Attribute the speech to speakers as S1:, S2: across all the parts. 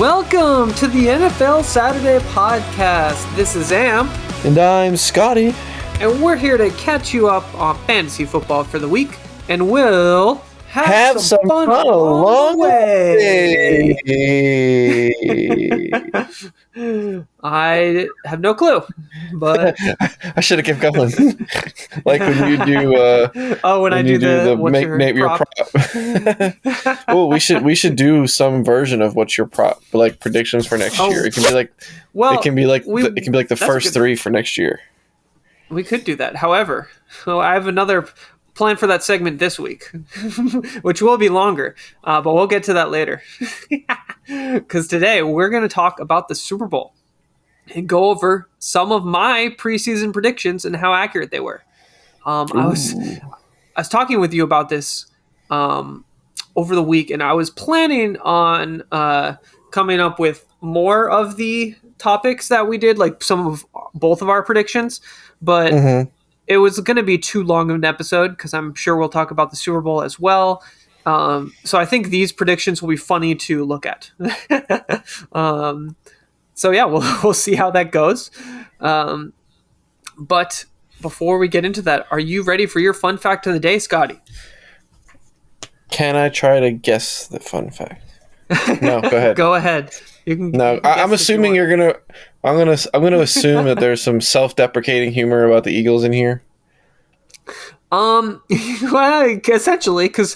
S1: Welcome to the NFL Saturday podcast. This is Am.
S2: And I'm Scotty.
S1: And we're here to catch you up on fantasy football for the week. And we'll have some fun along the way. I have no clue, but
S2: I should have kept going. Like when you do.
S1: When I do the
S2: name your prop. Oh, we should do some version of what's your prop, like predictions for next year. It can be like, the first three for next year.
S1: We could do that. However, I have another plan for that segment this week, which will be longer, but we'll get to that later. Because today we're going to talk about the Super Bowl and go over some of my preseason predictions and how accurate they were. I was talking with you about this over the week, and I was planning on coming up with more of the topics that we did, like both of our predictions, but it was going to be too long of an episode because I'm sure we'll talk about the Super Bowl as well. So I think these predictions will be funny to look at. So yeah, we'll see how that goes. But before we get into that, are you ready for your fun fact of the day, Scotty?
S2: Can I try to guess the fun fact? No, go ahead.
S1: Go ahead. You can.
S2: No, I'm assuming you're gonna. I'm gonna assume that there's some self-deprecating humor about the Eagles in here.
S1: Well, essentially, because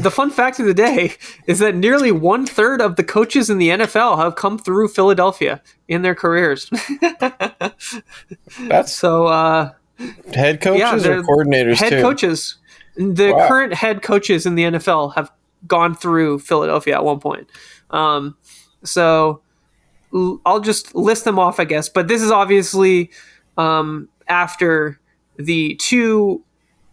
S1: the fun fact of the day is that nearly 1/3 of the coaches in the NFL have come through Philadelphia in their careers.
S2: That's
S1: so.
S2: Head coaches or coordinators
S1: head
S2: too?
S1: Head coaches. The current head coaches in the NFL have gone through Philadelphia at one point. So I'll just list them off, I guess. But this is obviously after the two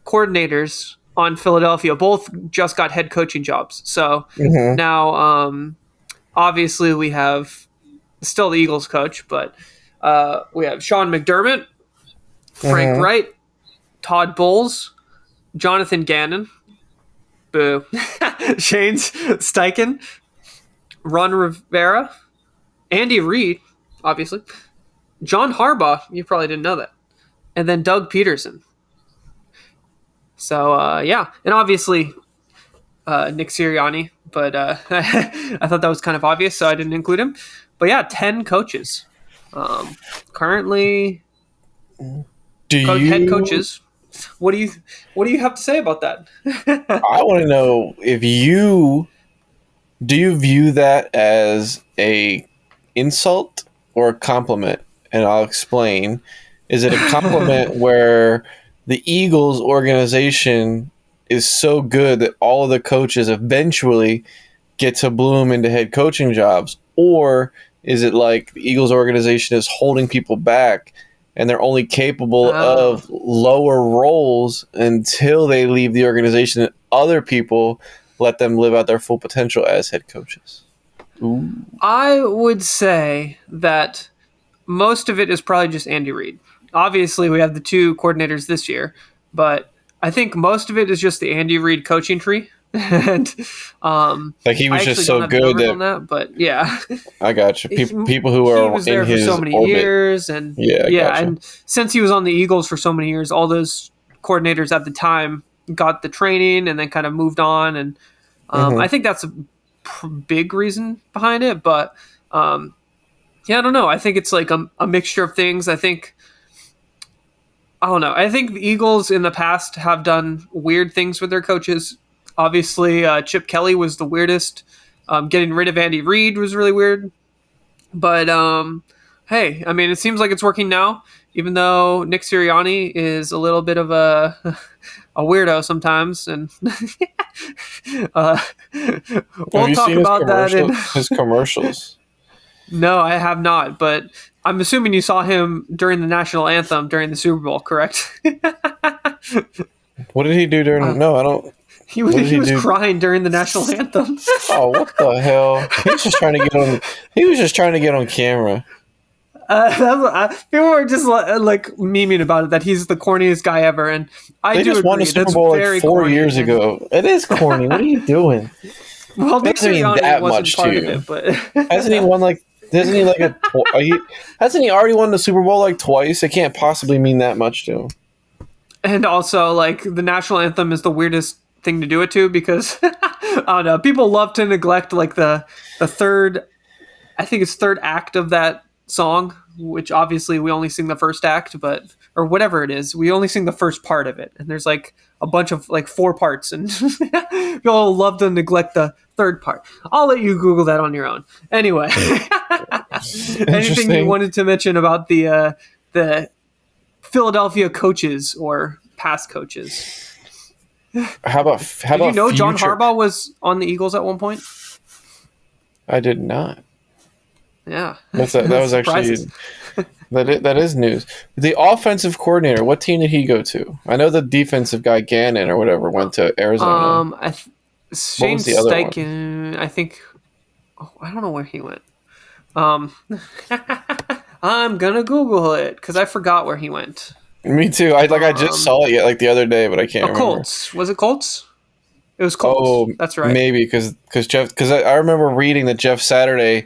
S1: coordinators on Philadelphia both just got head coaching jobs. So now, obviously, we have still the Eagles coach, but we have Sean McDermott, Frank Wright, Todd Bowles, Jonathan Gannon, boo, Shane Steichen, Ron Rivera, Andy Reid, obviously, John Harbaugh, you probably didn't know that, and then Doug Peterson. So, and obviously Nick Sirianni, but I thought that was kind of obvious, so I didn't include him. But yeah, 10 coaches. Currently, head coaches. What do you have to say about that?
S2: I want to know if you view that as a insult or a compliment, and I'll explain. Is it a compliment where the Eagles organization is so good that all of the coaches eventually get to bloom into head coaching jobs, or is it like the Eagles organization is holding people back and they're only capable of lower roles until they leave the organization and other people let them live out their full potential as head coaches? Ooh.
S1: I would say that most of it is probably just Andy Reid. Obviously, we have the two coordinators this year, but I think most of it is just the Andy Reid coaching tree. And
S2: like he was just so good
S1: that, but yeah,
S2: I got you. People who are
S1: he was there
S2: in
S1: for
S2: his
S1: so many
S2: orbit.
S1: Years, and and since he was on the Eagles for so many years, all those coordinators at the time got the training and then kind of moved on, and I think that's a big reason behind it. But I don't know. I think it's like a mixture of things. I don't know. I think the Eagles in the past have done weird things with their coaches. Obviously, Chip Kelly was the weirdest. Getting rid of Andy Reid was really weird. But, hey, I mean, it seems like it's working now, even though Nick Sirianni is a little bit of a weirdo sometimes. And we'll talk about that in
S2: his commercials.
S1: No, I have not, but I'm assuming you saw him during the national anthem during the Super Bowl, correct?
S2: What did he do during? No, I don't.
S1: He was crying during the national anthem.
S2: Oh, what the hell! He was just trying to get on camera.
S1: People were just like memeing about it, that he's the corniest guy ever, and
S2: they just won a Super Bowl like 4 years ago. It is corny. What are you doing?
S1: Well, Nick
S2: doesn't mean
S1: Sirianni
S2: that
S1: wasn't
S2: much
S1: part
S2: to
S1: of
S2: you.
S1: it, but
S2: Hasn't he won like? Hasn't he already won the Super Bowl like twice? It can't possibly mean that much to him.
S1: and also like the national anthem is the weirdest thing to do it to because I don't know. People love to neglect like the third. I think it's third act of that song, which obviously we only sing the first act, but or whatever it is, we only sing the first part of it, and there's like a bunch of like 4 parts, and people love to neglect the third part. I'll let you Google that on your own. Anyway, anything you wanted to mention about the Philadelphia coaches or past coaches?
S2: How about
S1: Did you know John Harbaugh was on the Eagles at one point?
S2: I did not.
S1: Yeah,
S2: that was actually that is news. The offensive coordinator, what team did he go to? I know the defensive guy Gannon or whatever went to Arizona.
S1: Shane Steichen, I think. Oh, I don't know where he went. I'm gonna Google it because I forgot where he went.
S2: Me too. I just saw it like the other day, but I can't remember.
S1: Colts. Was it Colts? It was Colts. Oh, that's right.
S2: Maybe because I remember reading that Jeff Saturday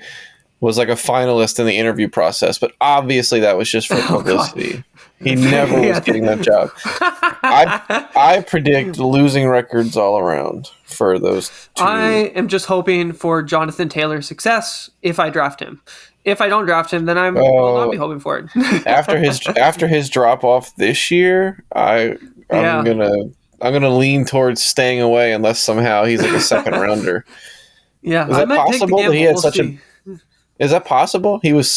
S2: was like a finalist in the interview process, but obviously that was just for publicity. He never was getting that job. I predict losing records all around for those two.
S1: I am just hoping for Jonathan Taylor's success if I draft him. If I don't draft him, then I will not be hoping for it.
S2: after his drop off this year, I'm gonna lean towards staying away unless somehow he's like a second rounder.
S1: Yeah,
S2: is that possible that he had Is that possible? He was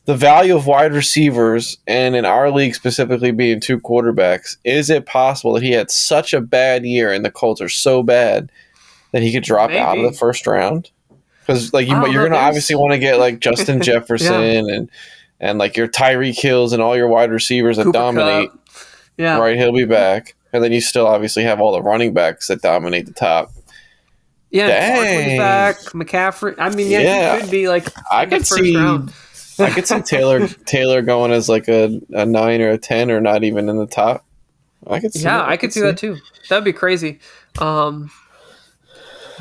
S2: the value of wide receivers, and in our league specifically being 2 quarterbacks, is it possible that he had such a bad year and the Colts are so bad that he could drop out of the first round? Because like you're going to obviously want to get like Justin Jefferson and like your Tyreek Hills and all your wide receivers that dominate. Cup. Yeah. Right, he'll be back. And then you still obviously have all the running backs that dominate the top.
S1: Yeah, Barkley's back, McCaffrey. I mean, he could be like
S2: I could see Taylor going as like a 9 or a 10 or not even in the top.
S1: I could see that too. That'd be crazy.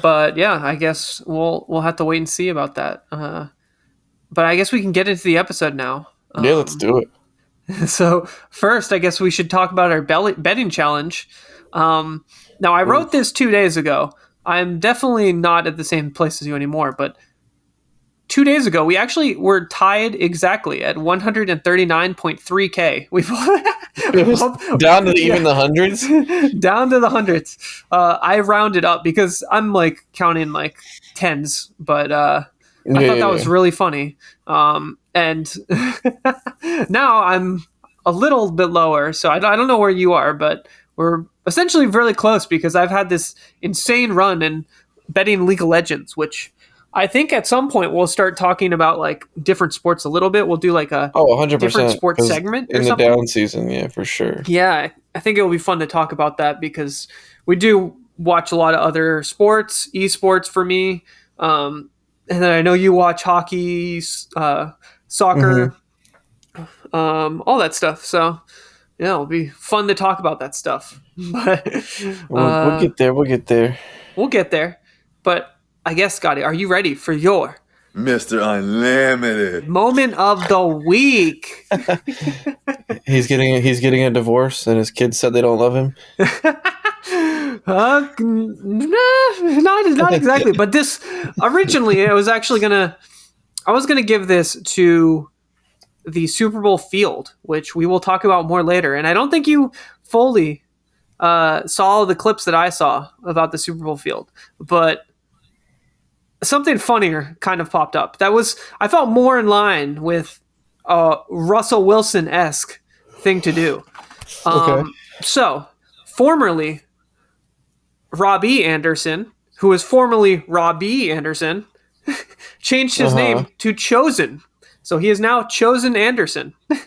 S1: But yeah, I guess we'll have to wait and see about that. But I guess we can get into the episode now.
S2: Yeah, let's do it.
S1: So first, I guess we should talk about our betting challenge. Now, I wrote this 2 days ago. I'm definitely not at the same place as you anymore, but 2 days ago, we actually were tied exactly at 139.3K.
S2: Down to even the hundreds?
S1: Down to the hundreds. I rounded up because I'm like counting like tens, but I thought that was really funny. And now I'm a little bit lower, so I don't know where you are, but we're essentially really close because I've had this insane run in betting League of Legends, which I think at some point we'll start talking about like different sports a little bit. We'll do like a
S2: 100%
S1: different sports segment
S2: in the down season. Yeah, for sure.
S1: Yeah, I think it will be fun to talk about that because we do watch a lot of other sports, esports for me. And then I know you watch hockey, soccer, all that stuff. So yeah, it'll be fun to talk about that stuff. But
S2: we'll get there. We'll
S1: get there. But I guess, Scotty, are you ready for your
S3: Mr. Unlimited
S1: moment of the week?
S2: He's getting a divorce, and his kids said they don't love him.
S1: Not exactly. But this originally, I was gonna give this to the Super Bowl field, which we will talk about more later. And I don't think you fully saw the clips that I saw about the Super Bowl field, but something funnier kind of popped up. I felt more in line with Russell Wilson-esque thing to do. Okay. So, formerly Robbie Anderson, who was formerly Robbie Anderson, changed his name to Chosen. So he is now Chosen Anderson.
S2: All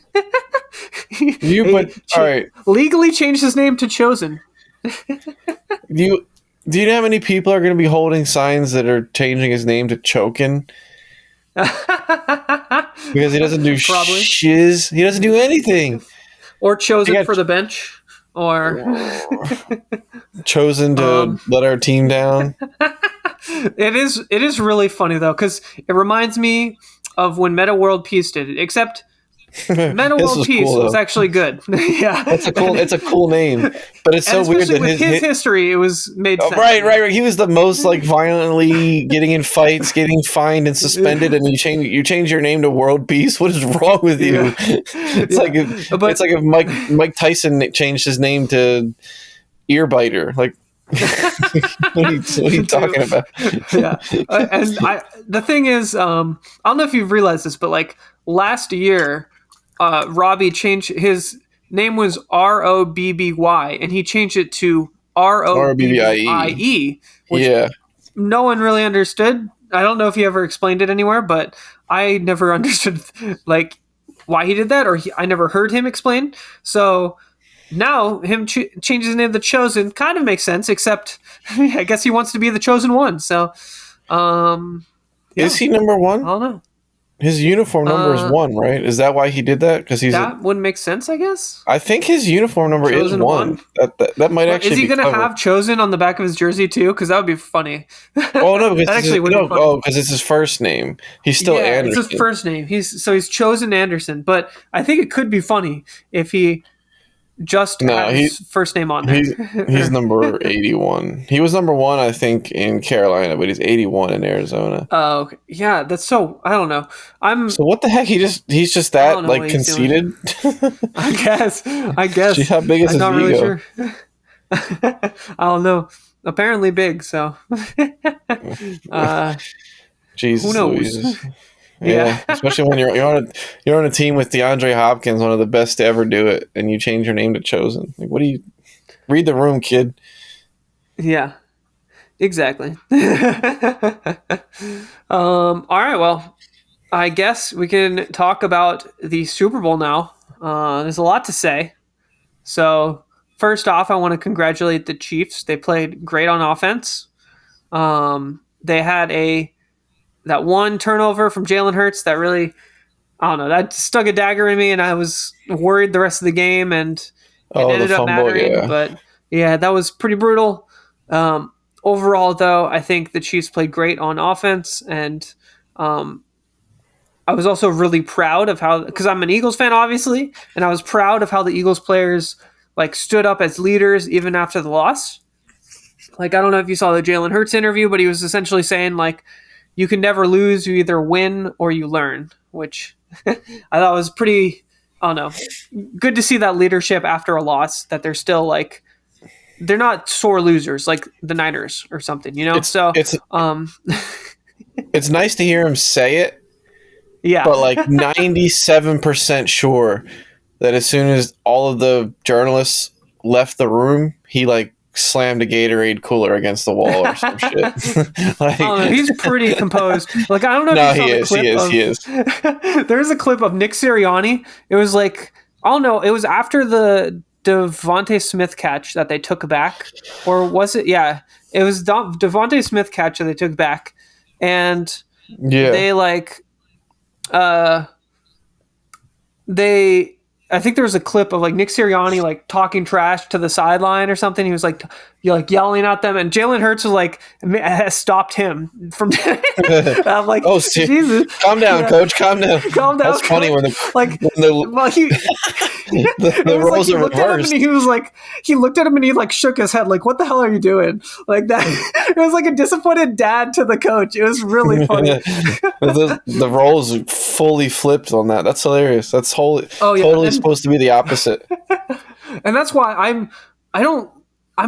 S2: right.
S1: Legally changed his name to Chosen.
S2: Do you know how many people are going to be holding signs that are changing his name to Chokin? Because he doesn't do shiz. He doesn't do anything.
S1: Or chosen for the bench. Or
S2: chosen to let our team down.
S1: It is really funny though, because it reminds me of when Meta World Peace did it, except Meta
S2: This
S1: World
S2: was
S1: Peace
S2: cool,
S1: was
S2: though.
S1: actually good. Yeah,
S2: It's a cool name, but it's
S1: and
S2: so weird
S1: especially
S2: that
S1: with his history, it was made
S2: Oh,
S1: sense.
S2: right. He was the most like violently getting in fights, getting fined and suspended, and you change your name to World Peace. What is wrong with you? It's like if Mike Tyson changed his name to Earbiter. Like, what are you talking about?
S1: Yeah, and the thing is, I don't know if you've realized this, but like last year, Robbie changed his name was Robby, and he changed it to
S2: RBBIE.
S1: Robbie, which
S2: Yeah.
S1: no one really understood. I don't know if he ever explained it anywhere, but I never understood like why he did that, or I never heard him explain. So now him changing his name to the Chosen kind of makes sense, except I guess he wants to be the Chosen One. So, yeah.
S2: Is he number
S1: I
S2: one?
S1: don't know.
S2: His uniform number is 1, right? Is that why he did that? Because
S1: that wouldn't make sense, I guess.
S2: I think his uniform number
S1: Chosen
S2: is 1. That might actually.
S1: Is he
S2: going
S1: to have Chosen on the back of his jersey too? Because that would be funny.
S2: Oh no, because
S1: that actually would be funny.
S2: Oh, because it's his first name. He's still Anderson.
S1: It's his first name. He's Chosen Anderson, but I think it could be funny if he just had his first name on there.
S2: He's number 81. He was number 1, I think, in Carolina, but he's 81 in Arizona.
S1: Oh, okay. Yeah, that's so. I don't know.
S2: So what the heck? He's just that like conceited.
S1: I guess.
S2: Gee, how big is his ego?
S1: Really sure. I don't know. Apparently big. So.
S2: Jesus,
S1: who knows?
S2: Louise. Yeah, especially when you're on a team with DeAndre Hopkins, one of the best to ever do it, and you change your name to Chosen. Like, what do you read the room, kid?
S1: Yeah, exactly. All right, well, I guess we can talk about the Super Bowl now. There's a lot to say. So first off, I want to congratulate the Chiefs. They played great on offense. They had that one turnover from Jalen Hurts that really, I don't know, that stuck a dagger in me, and I was worried the rest of the game, and it ended up mattering. Yeah. But yeah, that was pretty brutal. Overall, though, I think the Chiefs played great on offense, and I was also really proud of how, because I'm an Eagles fan, obviously, and I was proud of how the Eagles players like stood up as leaders even after the loss. Like, I don't know if you saw the Jalen Hurts interview, but he was essentially saying like, you can never lose. You either win or you learn, which I thought was pretty, I don't know, good to see that leadership after a loss, that they're still like, they're not sore losers like the Niners or something, you know?
S2: It's nice to hear him say it.
S1: Yeah.
S2: But like 97% sure that as soon as all of the journalists left the room, he like slammed a Gatorade cooler against the wall or some shit.
S1: Like, he's pretty composed. Like, I don't know if you saw the clip.
S2: He is.
S1: There's a clip of Nick Sirianni. It was like, I don't know, it was after the Devontae Smith catch that they took back. Or was it? Yeah. It was Devontae Smith catch that they took back. And they like, I think there was a clip of like Nick Sirianni like talking trash to the sideline or something. He was like, yelling at them, and Jalen Hurts was like has stopped him from. I'm like,
S2: oh,
S1: Jesus,
S2: calm down, coach, calm down.
S1: Calm down.
S2: That's
S1: coach.
S2: funny when the roles are reversed.
S1: He was like, he looked at him and he like shook his head, like, "What the hell are you doing?" Like that. It was like a disappointed dad to the coach. It was really funny.
S2: the roles fully flipped on that. That's hilarious. That's totally supposed to be the opposite.
S1: And that's why I'm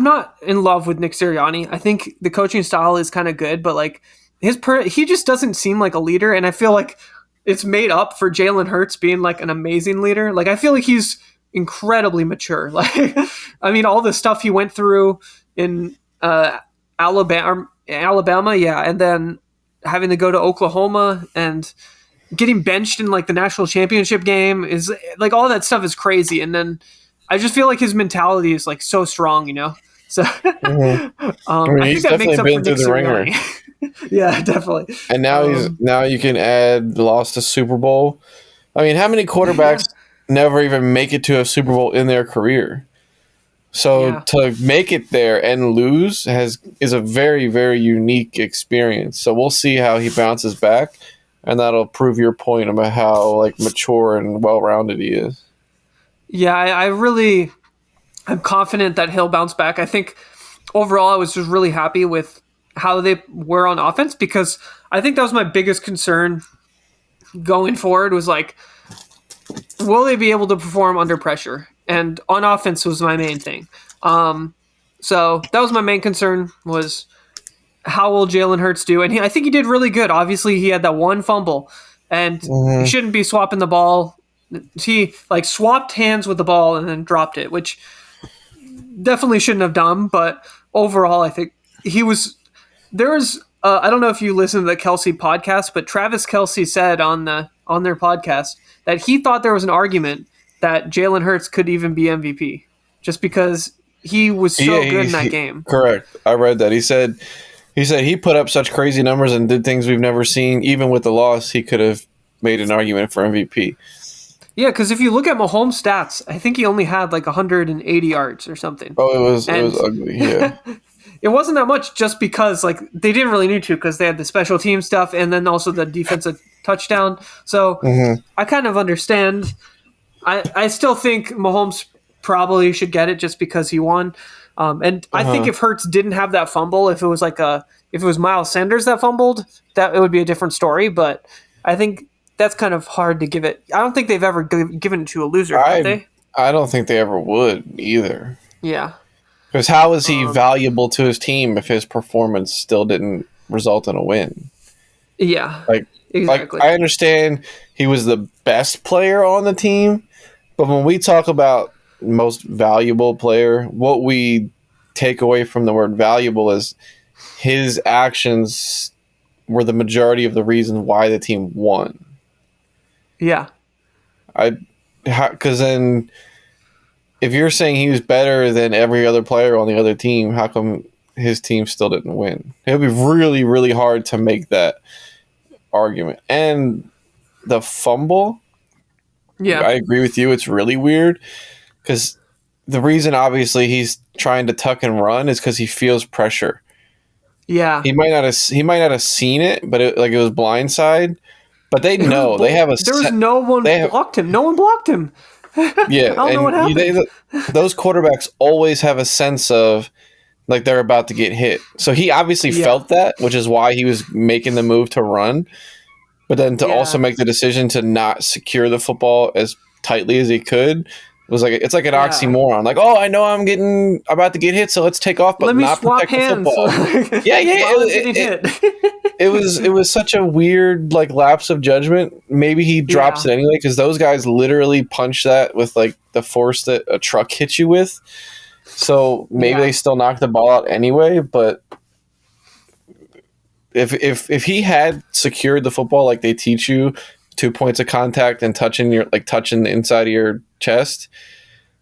S1: not in love with Nick Sirianni. I think the coaching style is kind of good, but like he just doesn't seem like a leader, and I feel like it's made up for Jalen Hurts being like an amazing leader. Like, I feel like he's incredibly mature. Like, I mean, all the stuff he went through in Alabama, yeah, and then having to go to Oklahoma and getting benched in like the national championship game is like, all that stuff is crazy. And then I just feel like his mentality is like so strong, you know? So I
S2: he's
S1: think that makes
S2: definitely
S1: up
S2: been
S1: for
S2: through the ringer.
S1: Yeah, definitely.
S2: And now you can add lost a Super Bowl. I mean, how many quarterbacks never even make it to a Super Bowl in their career? So to make it there and lose is a very, very unique experience. So we'll see how he bounces back, and that'll prove your point about how like mature and well-rounded he is.
S1: Yeah, I'm confident that he'll bounce back. I think overall I was just really happy with how they were on offense, because I think that was my biggest concern going forward, was like, will they be able to perform under pressure? And on offense was my main thing. So that was my main concern, was how will Jalen Hurts do? And I think he did really good. Obviously, he had that one fumble, and he shouldn't be swapping the ball. He like swapped hands with the ball and then dropped it, which definitely shouldn't have done. But overall, I think he was. There was. I don't know if you listen to the Kelsey podcast, but Travis Kelsey said on their podcast that he thought there was an argument that Jalen Hurts could even be MVP just because he was so good in that game.
S2: Correct. I read that. He said he put up such crazy numbers and did things we've never seen. Even with the loss, he could have made an argument for MVP.
S1: Yeah, because if you look at Mahomes' stats, I think he only had like 180 yards or something.
S2: Oh, it was ugly. Yeah.
S1: It wasn't that much, just because like they didn't really need to, because they had the special team stuff and then also the defensive touchdown. So I kind of understand. I still think Mahomes probably should get it just because he won. And I think if Hurts didn't have that fumble, if it was Miles Sanders that fumbled, that it would be a different story. But I think that's kind of hard to give it. I don't think they've ever given it to a loser, have they?
S2: I don't think they ever would either.
S1: Yeah.
S2: Because how is he valuable to his team if his performance still didn't result in a win?
S1: Yeah.
S2: Exactly. I understand he was the best player on the team, but when we talk about most valuable player, what we take away from the word valuable is his actions were the majority of the reason why the team won.
S1: Yeah.
S2: Because then if you're saying he was better than every other player on the other team, how come his team still didn't win? It would be really, really hard to make that argument. And the fumble, I agree with you. It's really weird because the reason, obviously, he's trying to tuck and run is because he feels pressure.
S1: Yeah,
S2: he might not have seen it, but it was blindside. But they know they have a.
S1: There was no one blocked him. No one blocked him.
S2: Yeah,
S1: I don't know what happened.
S2: Those quarterbacks always have a sense of like they're about to get hit. So he obviously felt that, which is why he was making the move to run. But then to also make the decision to not secure the football as tightly as he could was like it's like an oxymoron. Like, oh, I know I'm about to get hit, so let's take off, but
S1: let me
S2: not
S1: swap
S2: protect
S1: hands.
S2: the football. It was such a weird like lapse of judgment. Maybe he drops it anyway because those guys literally punch that with like the force that a truck hits you with. So maybe they still knock the ball out anyway. But if he had secured the football like they teach you, 2 points of contact and touching the inside of your chest,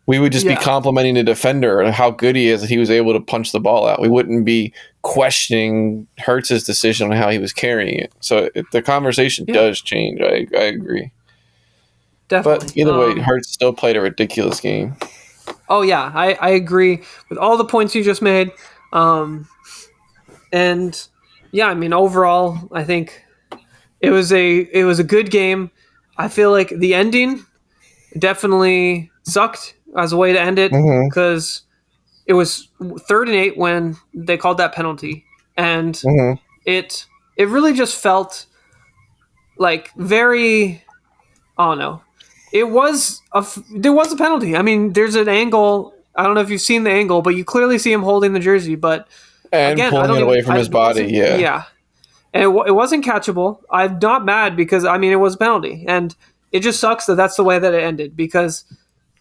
S2: we would just be complimenting the defender and how good he is that he was able to punch the ball out. We wouldn't be questioning Hurts' decision on how he was carrying it. So the conversation does change. I agree.
S1: Definitely.
S2: But either way, Hurts still played a ridiculous game.
S1: Oh, yeah. I agree with all the points you just made. And, yeah, I mean, overall, I think it was a good game. I feel like the ending definitely sucked as a way to end it because it was 3rd and 8 when they called that penalty, and it really just felt like very, I don't know. There was a penalty. I mean, there's an angle. I don't know if you've seen the angle, but you clearly see him holding the jersey. But
S2: and
S1: again,
S2: pulling it away from his body.
S1: Yeah. And it wasn't catchable. I'm not mad because, I mean, it was a penalty. And it just sucks that that's the way that it ended. Because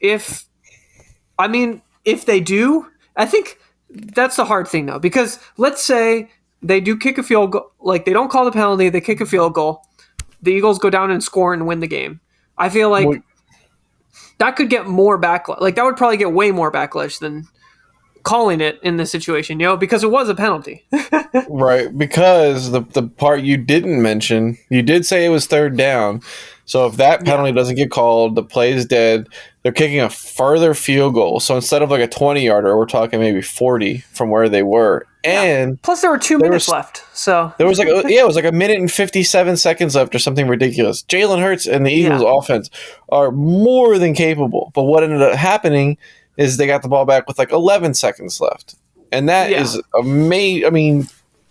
S1: if they do, I think that's the hard thing, though. Because let's say they do kick a field goal. Like, they don't call the penalty. They kick a field goal. The Eagles go down and score and win the game. I feel like that could get more backlash. Like, that would probably get way more backlash than calling it in this situation, because it was a penalty.
S2: Right, because the part you didn't mention, you did say it was 3rd down. So if that penalty doesn't get called, the play is dead. They're kicking a further field goal. So instead of like a 20-yarder, we're talking maybe 40 from where they were. And
S1: plus there were 2 minutes left. So
S2: there was it was like a minute and 57 seconds left or something ridiculous. Jalen Hurts and the Eagles offense are more than capable. But what ended up happening is they got the ball back with like 11 seconds left. And that is amazing. I mean,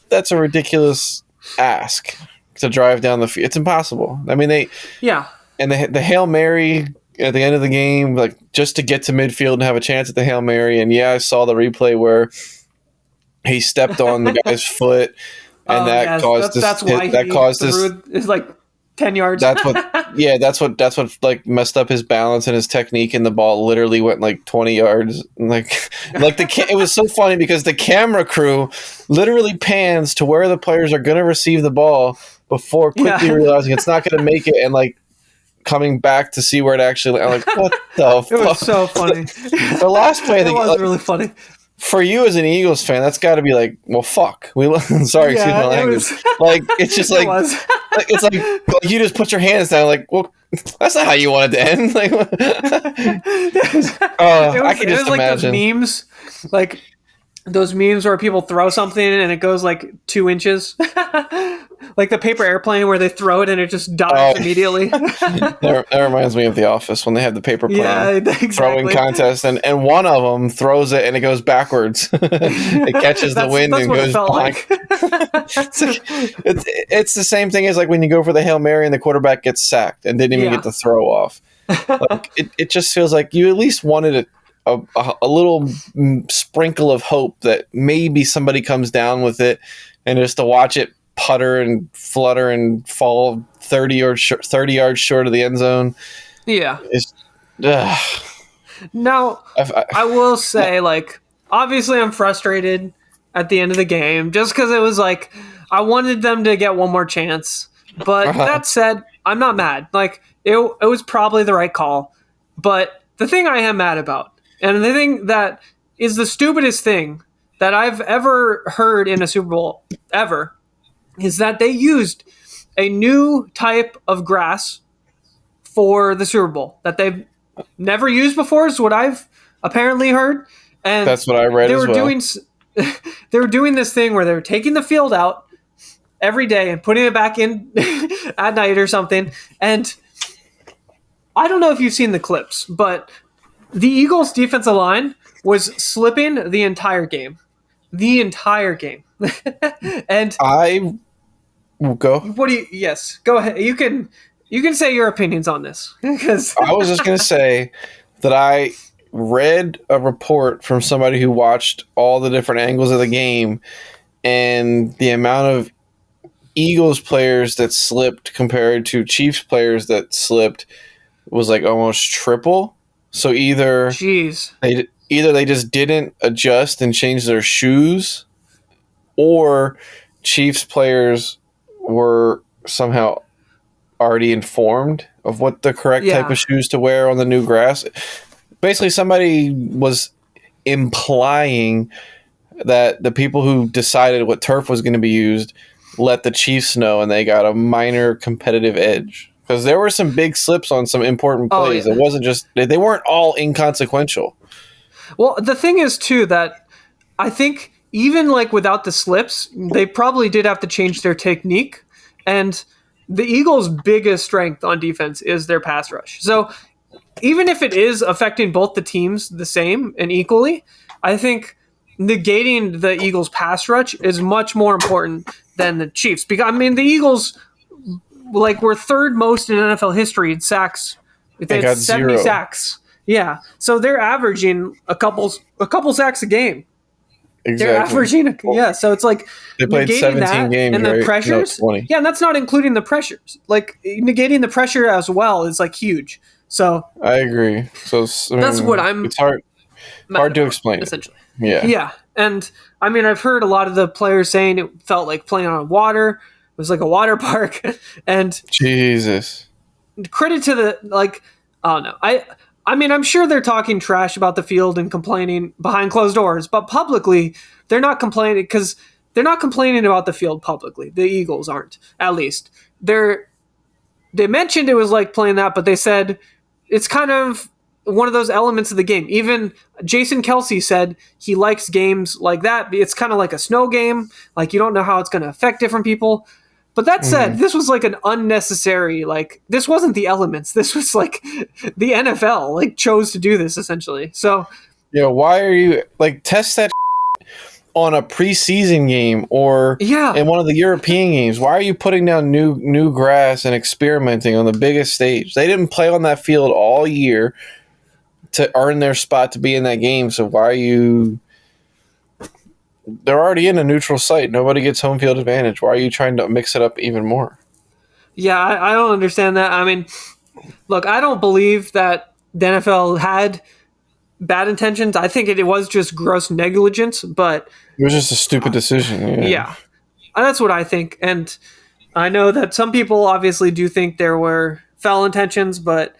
S2: that's a ridiculous ask to drive down the field. It's impossible. I mean, and the Hail Mary at the end of the game, like just to get to midfield and have a chance at the Hail Mary. And I saw the replay where he stepped on the guy's foot, and that caused his.
S1: It's like 10 yards.
S2: That's what like messed up his balance and his technique, and the ball literally went like 20 yards. It was so funny because the camera crew literally pans to where the players are going to receive the ball before quickly realizing it's not going to make it, and like coming back to see where it actually. I'm like, what the fuck?
S1: It was so funny.
S2: The last play,
S1: it was really funny.
S2: For you as an Eagles fan, that's got to be like, well, fuck. Sorry, excuse my language. Like, it's just like, it's like you just put your hands down, like, well, that's not how you wanted to end. Like, I can just imagine.
S1: Like those memes, like those memes where people throw something and it goes like 2 inches. Like the paper airplane where they throw it and it just dies immediately.
S2: That reminds me of The Office when they have the paper plane throwing contest, and one of them throws it and it goes backwards. It catches the wind and goes back. It's the same thing as like when you go for the Hail Mary and the quarterback gets sacked and didn't even get the throw off. Like it just feels like you at least wanted a little sprinkle of hope that maybe somebody comes down with it, and just to watch it putter and flutter and fall 30 yards short of the end zone.
S1: Yeah. Now, I will say, like, obviously I'm frustrated at the end of the game just because it was like I wanted them to get one more chance. But that said, I'm not mad. Like, it was probably the right call. But the thing I am mad about, and the thing that is the stupidest thing that I've ever heard in a Super Bowl ever, is that they used a new type of grass for the Super Bowl that they've never used before, is what I've apparently heard. And
S2: that's what I read as well.
S1: They were doing this thing where they were taking the field out every day and putting it back in at night or something. And I don't know if you've seen the clips, but the Eagles' defensive line was slipping the entire game. The entire game. And
S2: I will go.
S1: What do you? Yes, go ahead. You can say your opinions on this, because
S2: I was just going to say that I read a report from somebody who watched all the different angles of the game, and the amount of Eagles players that slipped compared to Chiefs players that slipped was like almost triple. So either they just didn't adjust and change their shoes, or Chiefs players were somehow already informed of what the correct type of shoes to wear on the new grass. Basically, somebody was implying that the people who decided what turf was going to be used let the Chiefs know, and they got a minor competitive edge. Because there were some big slips on some important plays. It wasn't just – they weren't all inconsequential.
S1: Well, the thing is, too, that I think even like without the slips, they probably did have to change their technique. And the Eagles' biggest strength on defense is their pass rush. So even if it is affecting both the teams the same and equally, I think negating the Eagles' pass rush is much more important than the Chiefs. Because, I mean, the Eagles – like we're third most in NFL history in sacks.
S2: They got
S1: 70
S2: 0
S1: sacks. Yeah. So they're averaging a couple sacks a game.
S2: Exactly.
S1: They're averaging so it's like
S2: they played 17 games,
S1: and the
S2: right?
S1: pressures.
S2: No, 20.
S1: Yeah, and that's not including the pressures. Like negating the pressure as well is like huge. So
S2: I agree. So
S1: that's what I'm.
S2: It's hard to explain.
S1: Essentially.
S2: Yeah.
S1: And I mean, I've heard a lot of the players saying it felt like playing on water. It was like a water park. And
S2: Jesus.
S1: Credit to the I don't know. I mean, I'm sure they're talking trash about the field and complaining behind closed doors, but publicly they're not complaining, because they're not complaining about the field publicly. The Eagles aren't, at least. They're they mentioned it was like playing that, but they said it's kind of one of those elements of the game. Even Jason Kelsey said he likes games like that. It's kind of like a snow game. Like, you don't know how it's going to affect different people. But that said, this was like an unnecessary, like, this wasn't the elements. This was like the NFL, like, chose to do this essentially. So,
S2: yeah, why are you, like, test that on a preseason game or in one of the European games? Why are you putting down new grass and experimenting on the biggest stage? They didn't play on that field all year to earn their spot to be in that game. So why are you? They're already in a neutral site. Nobody gets home field advantage. Why are you trying to mix it up even more?
S1: Yeah, I don't understand that. I mean, look, I don't believe that the NFL had bad intentions. I think it was just gross negligence, but
S2: it was just a stupid decision.
S1: Yeah, that's what I think. And I know that some people obviously do think there were foul intentions, but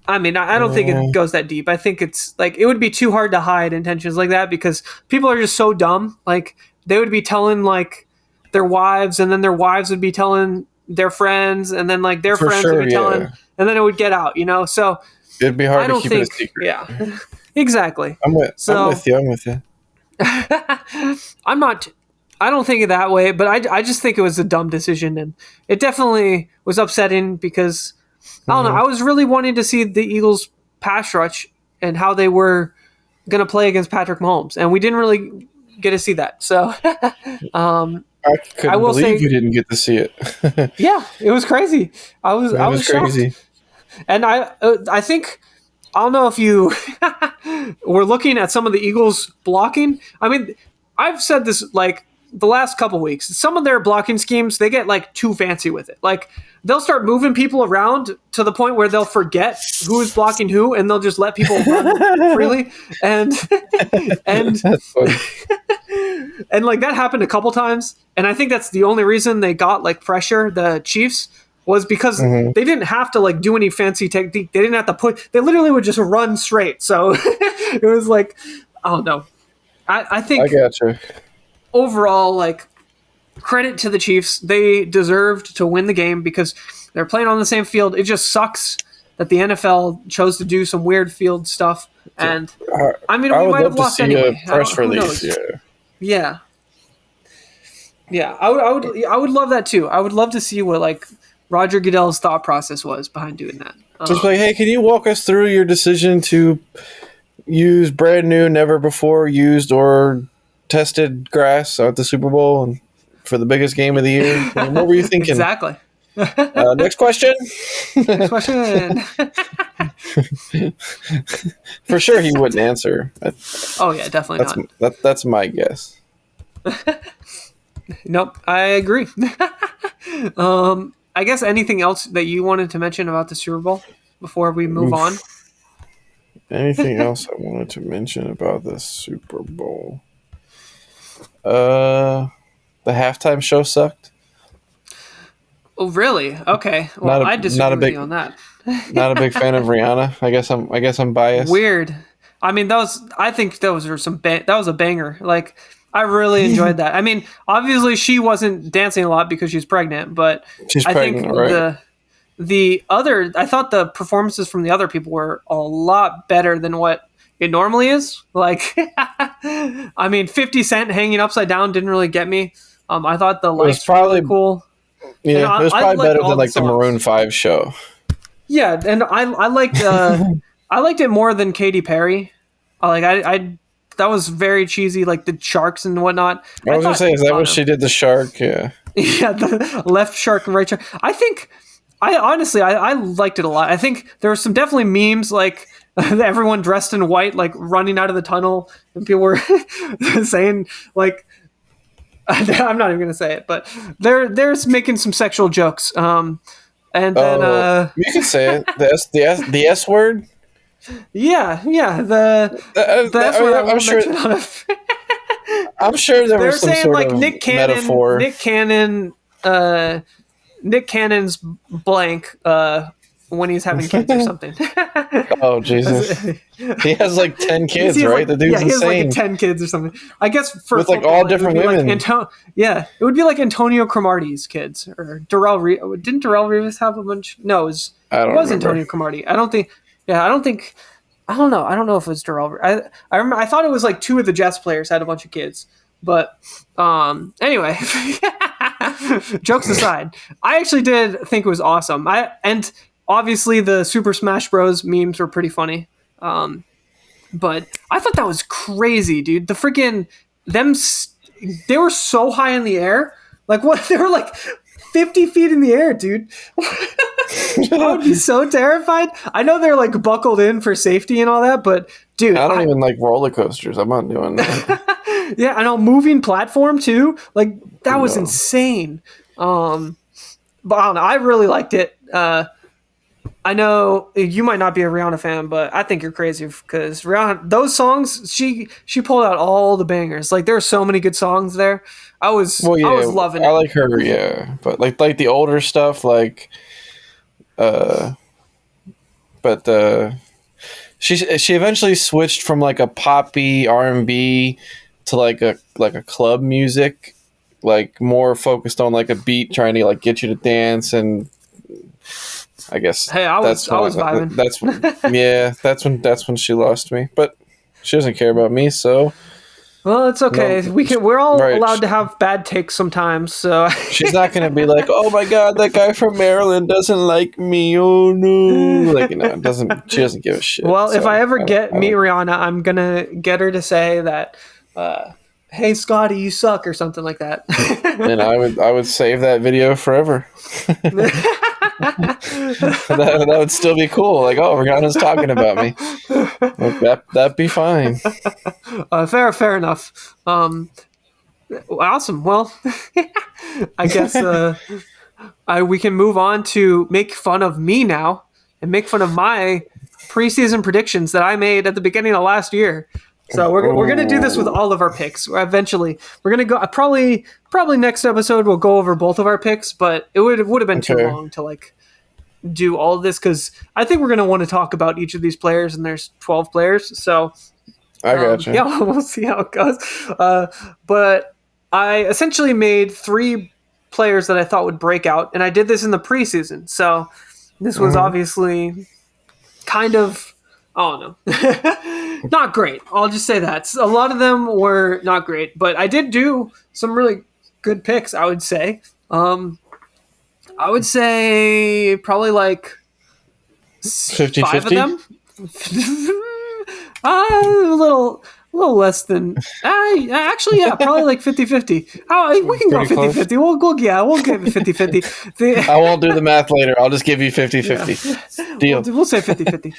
S1: I mean, I don't think it goes that deep. I think it's like it would be too hard to hide intentions like that because people are just so dumb. Like, they would be telling like their wives, and then their wives would be telling their friends, and then like their friends would be telling, and then it would get out. So
S2: it'd be hard to keep it a secret.
S1: Yeah, exactly.
S2: I'm with you.
S1: I'm not. I don't think it that way, but I just think it was a dumb decision, and it definitely was upsetting because I don't know. I was really wanting to see the Eagles pass rush and how they were going to play against Patrick Mahomes, and we didn't really get to see that. So
S2: I couldn't believe you didn't get to see it.
S1: Yeah, it was crazy. I was crazy, shocked. And I think. I don't know if you were looking at some of the Eagles blocking. I mean, I've said this like the last couple weeks. Some of their blocking schemes, they get like too fancy with it. Like, they'll start moving people around to the point where they'll forget who is blocking who, and they'll just let people run freely. And
S2: That's funny.
S1: And like that happened a couple times. And I think that's the only reason they got like pressure, the Chiefs, was because they didn't have to like do any fancy technique. They didn't have to they literally would just run straight. So it was like, I don't know. I think
S2: I gotcha.
S1: Overall, like, credit to the Chiefs. They deserved to win the game because they're playing on the same field. It just sucks that the NFL chose to do some weird field stuff. And I mean, we might have lost anyway.
S2: A press release.
S1: Yeah. I would love that too. I would love to see what like Roger Goodell's thought process was behind doing that.
S2: Just like, hey, can you walk us through your decision to use brand new, never before used or tested grass at the Super Bowl and for the biggest game of the year? What were you thinking?
S1: Exactly.
S2: Next question.
S1: Next question.
S2: For sure, he wouldn't answer.
S1: Oh yeah, definitely
S2: not. That's my guess.
S1: Nope, I agree. I guess anything else that you wanted to mention about the Super Bowl before we move on?
S2: Anything else I wanted to mention about the Super Bowl? The halftime show sucked.
S1: Oh, really? Okay. Well, I disagree with you on that.
S2: Not a big fan of Rihanna. I guess I'm biased.
S1: Weird. I mean, I think those are that was a banger. Like, I really enjoyed that. I mean, obviously she wasn't dancing a lot because she's pregnant, but I think right? I thought the performances from the other people were a lot better than what it normally is. Like, I mean, 50 Cent hanging upside down didn't really get me. I thought the lights were really cool.
S2: Yeah, it was probably better than like the Maroon 5 show.
S1: Yeah, and I liked I liked it more than Katy Perry. I that was very cheesy, like the sharks and whatnot.
S2: I was gonna say, is that what she did? The shark, yeah.
S1: Yeah, the left shark and right shark. I think, I honestly liked it a lot. I think there were some definitely memes like everyone dressed in white, like running out of the tunnel, and people were saying like, I'm not even gonna say it, but they're making some sexual jokes. And then
S2: you can say it. The S word.
S1: Yeah. That's what I'm sure.
S2: I'm sure there was some sort of metaphor.
S1: Nick Cannon's blank when he's having kids or something.
S2: Oh Jesus! He has like 10 kids, right? The dude's
S1: he has
S2: insane.
S1: like 10 kids or something. I guess for
S2: with like
S1: football,
S2: all different women.
S1: Like it would be like Antonio Cromartie's kids or didn't Darrell Revis have a bunch? No, it was Antonio Cromartie. I don't think. Yeah, I don't know. I don't know if it was Darrell. I remember. I thought it was like 2 of the Jets players had a bunch of kids. But anyway, jokes aside, I actually did think it was awesome. And obviously the Super Smash Bros. Memes were pretty funny. But I thought that was crazy, dude. The freaking they were so high in the air. Like what? They were like 50 feet in the air, dude. I would be so terrified. I know they're like buckled in for safety and all that, but dude,
S2: I don't even like roller coasters. I'm not doing that.
S1: Yeah, I know, moving platform too. Like that was insane. But I don't know. I really liked it. I know you might not be a Rihanna fan, but I think you're crazy because Rihanna, those songs, she pulled out all the bangers. Like there are so many good songs there. I was loving it.
S2: I like her, yeah, but like the older stuff, like, she eventually switched from like a poppy R&B to like a club music, like more focused on like a beat, trying to like get you to dance. And I guess
S1: I was vibing.
S2: That's when she lost me. But she doesn't care about me, so
S1: well, it's okay.
S2: No,
S1: we're all allowed to have bad takes sometimes. So
S2: she's not gonna be like, "Oh my god, that guy from Maryland doesn't like me." Oh no, like it doesn't. She doesn't give a shit.
S1: Well, so if I ever meet Rihanna, I'm gonna get her to say that, "Hey Scotty, you suck" or something like that.
S2: And I would save that video forever. that would still be cool. Like, oh, Rihanna's talking about me. Like, that'd be fine.
S1: Fair enough. Awesome. Well, I guess we can move on to make fun of me now and make fun of my preseason predictions that I made at the beginning of last year. So we're gonna do this with all of our picks. Eventually, we're gonna go. Probably next episode we'll go over both of our picks, but it would have been too long to like do all of this because I think we're gonna want to talk about each of these players, and there's 12 players. So
S2: I gotcha.
S1: Yeah, we'll see how it goes. But I essentially made 3 players that I thought would break out, and I did this in the preseason. So this was obviously kind of, not great. I'll just say that. A lot of them were not great, but I did do some really good picks, I would say. I would say probably like
S2: 50-50?
S1: 5 of them. A little less than actually, yeah, probably like 50-50. We can go 50-50. We'll give it 50-50.
S2: I won't do the math later. I'll just give you 50-50.
S1: Yeah.
S2: Deal.
S1: We'll say 50-50.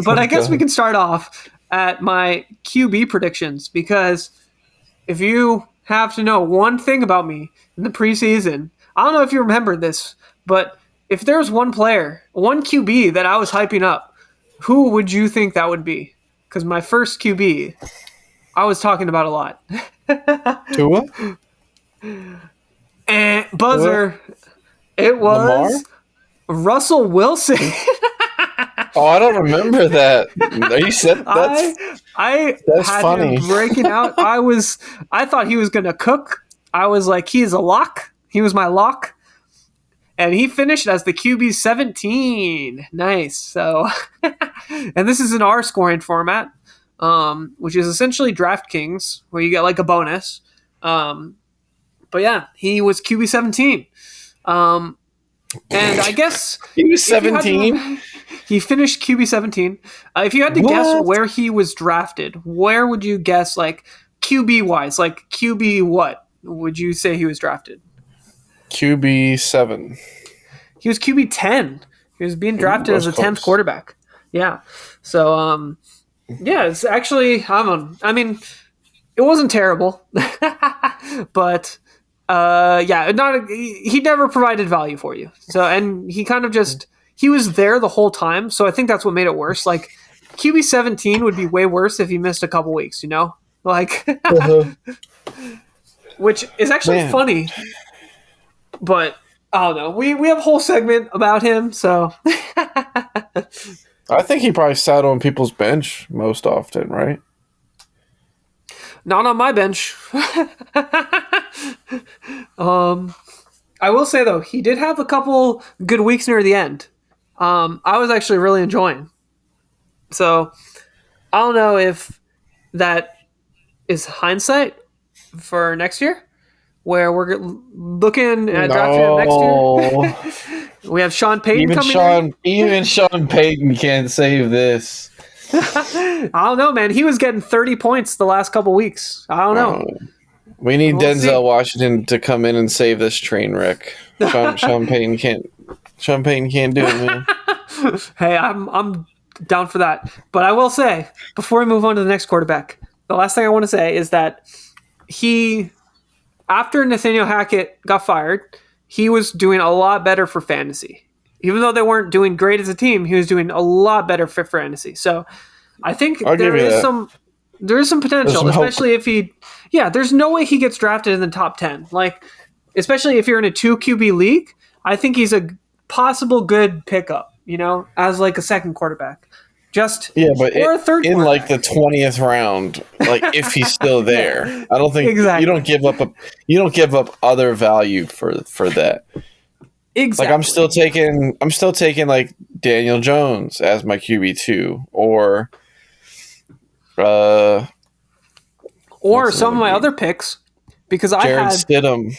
S1: But I guess we can start off at my QB predictions, because if you have to know one thing about me in the preseason, I don't know if you remember this, but if there's one player, one QB that I was hyping up, who would you think that would be? Because my first QB, I was talking about a lot.
S2: Tua?
S1: And buzzer. It was
S2: Lamar?
S1: Russell Wilson.
S2: Oh, I don't remember that. You said that's
S1: had
S2: funny.
S1: Him breaking out. I thought he was gonna cook. I was like, he's a lock. He was my lock. And he finished as the QB 17. Nice. So, and this is an R scoring format, which is essentially DraftKings, where you get like a bonus. But yeah, he was QB 17. And I guess
S2: he was 17.
S1: He finished QB 17. If you had to guess where he was drafted, where would you guess, like QB wise, like QB what would you say he was drafted?
S2: QB 7.
S1: He was QB 10. He was being drafted as a 10th quarterback. Yeah. So, yeah, it's actually, I mean, it wasn't terrible, but, yeah, he never provided value for you. So, and he kind of just, he was there the whole time. So I think that's what made it worse. Like QB 17 would be way worse if he missed a couple weeks, you know, like, which is actually funny. But I don't know. We have a whole segment about him, so
S2: I think he probably sat on people's bench most often, right?
S1: not on my bench. I will say though, he did have a couple good weeks near the end. I was actually really enjoying. So I don't know if that is hindsight for next year, where we're looking at drafting him next year. We have Sean Payton
S2: Even Sean Payton can't save this.
S1: I don't know, man. He was getting 30 points the last couple weeks. I don't know.
S2: We need
S1: We'll
S2: Denzel
S1: see.
S2: Washington to come in and save this train wreck. Sean Payton can't. Sean Payton can't do it, man.
S1: Hey, I'm down for that. But I will say, before we move on to the next quarterback, the last thing I want to say is that after Nathaniel Hackett got fired, he was doing a lot better for fantasy. Even though they weren't doing great as a team, he was doing a lot better for fantasy. So I think there is some potential, especially if there's no way he gets drafted in the top 10. Like, especially if you're in a 2 QB league, I think he's a possible good pickup, as like a second quarterback. Or a third
S2: in like the 20th round, like if he's still there. Yeah. I don't think exactly. You don't give up other value for that. Exactly. Like I'm still taking like Daniel Jones as my QB2 or
S1: some of my other picks because
S2: Jared Stidham.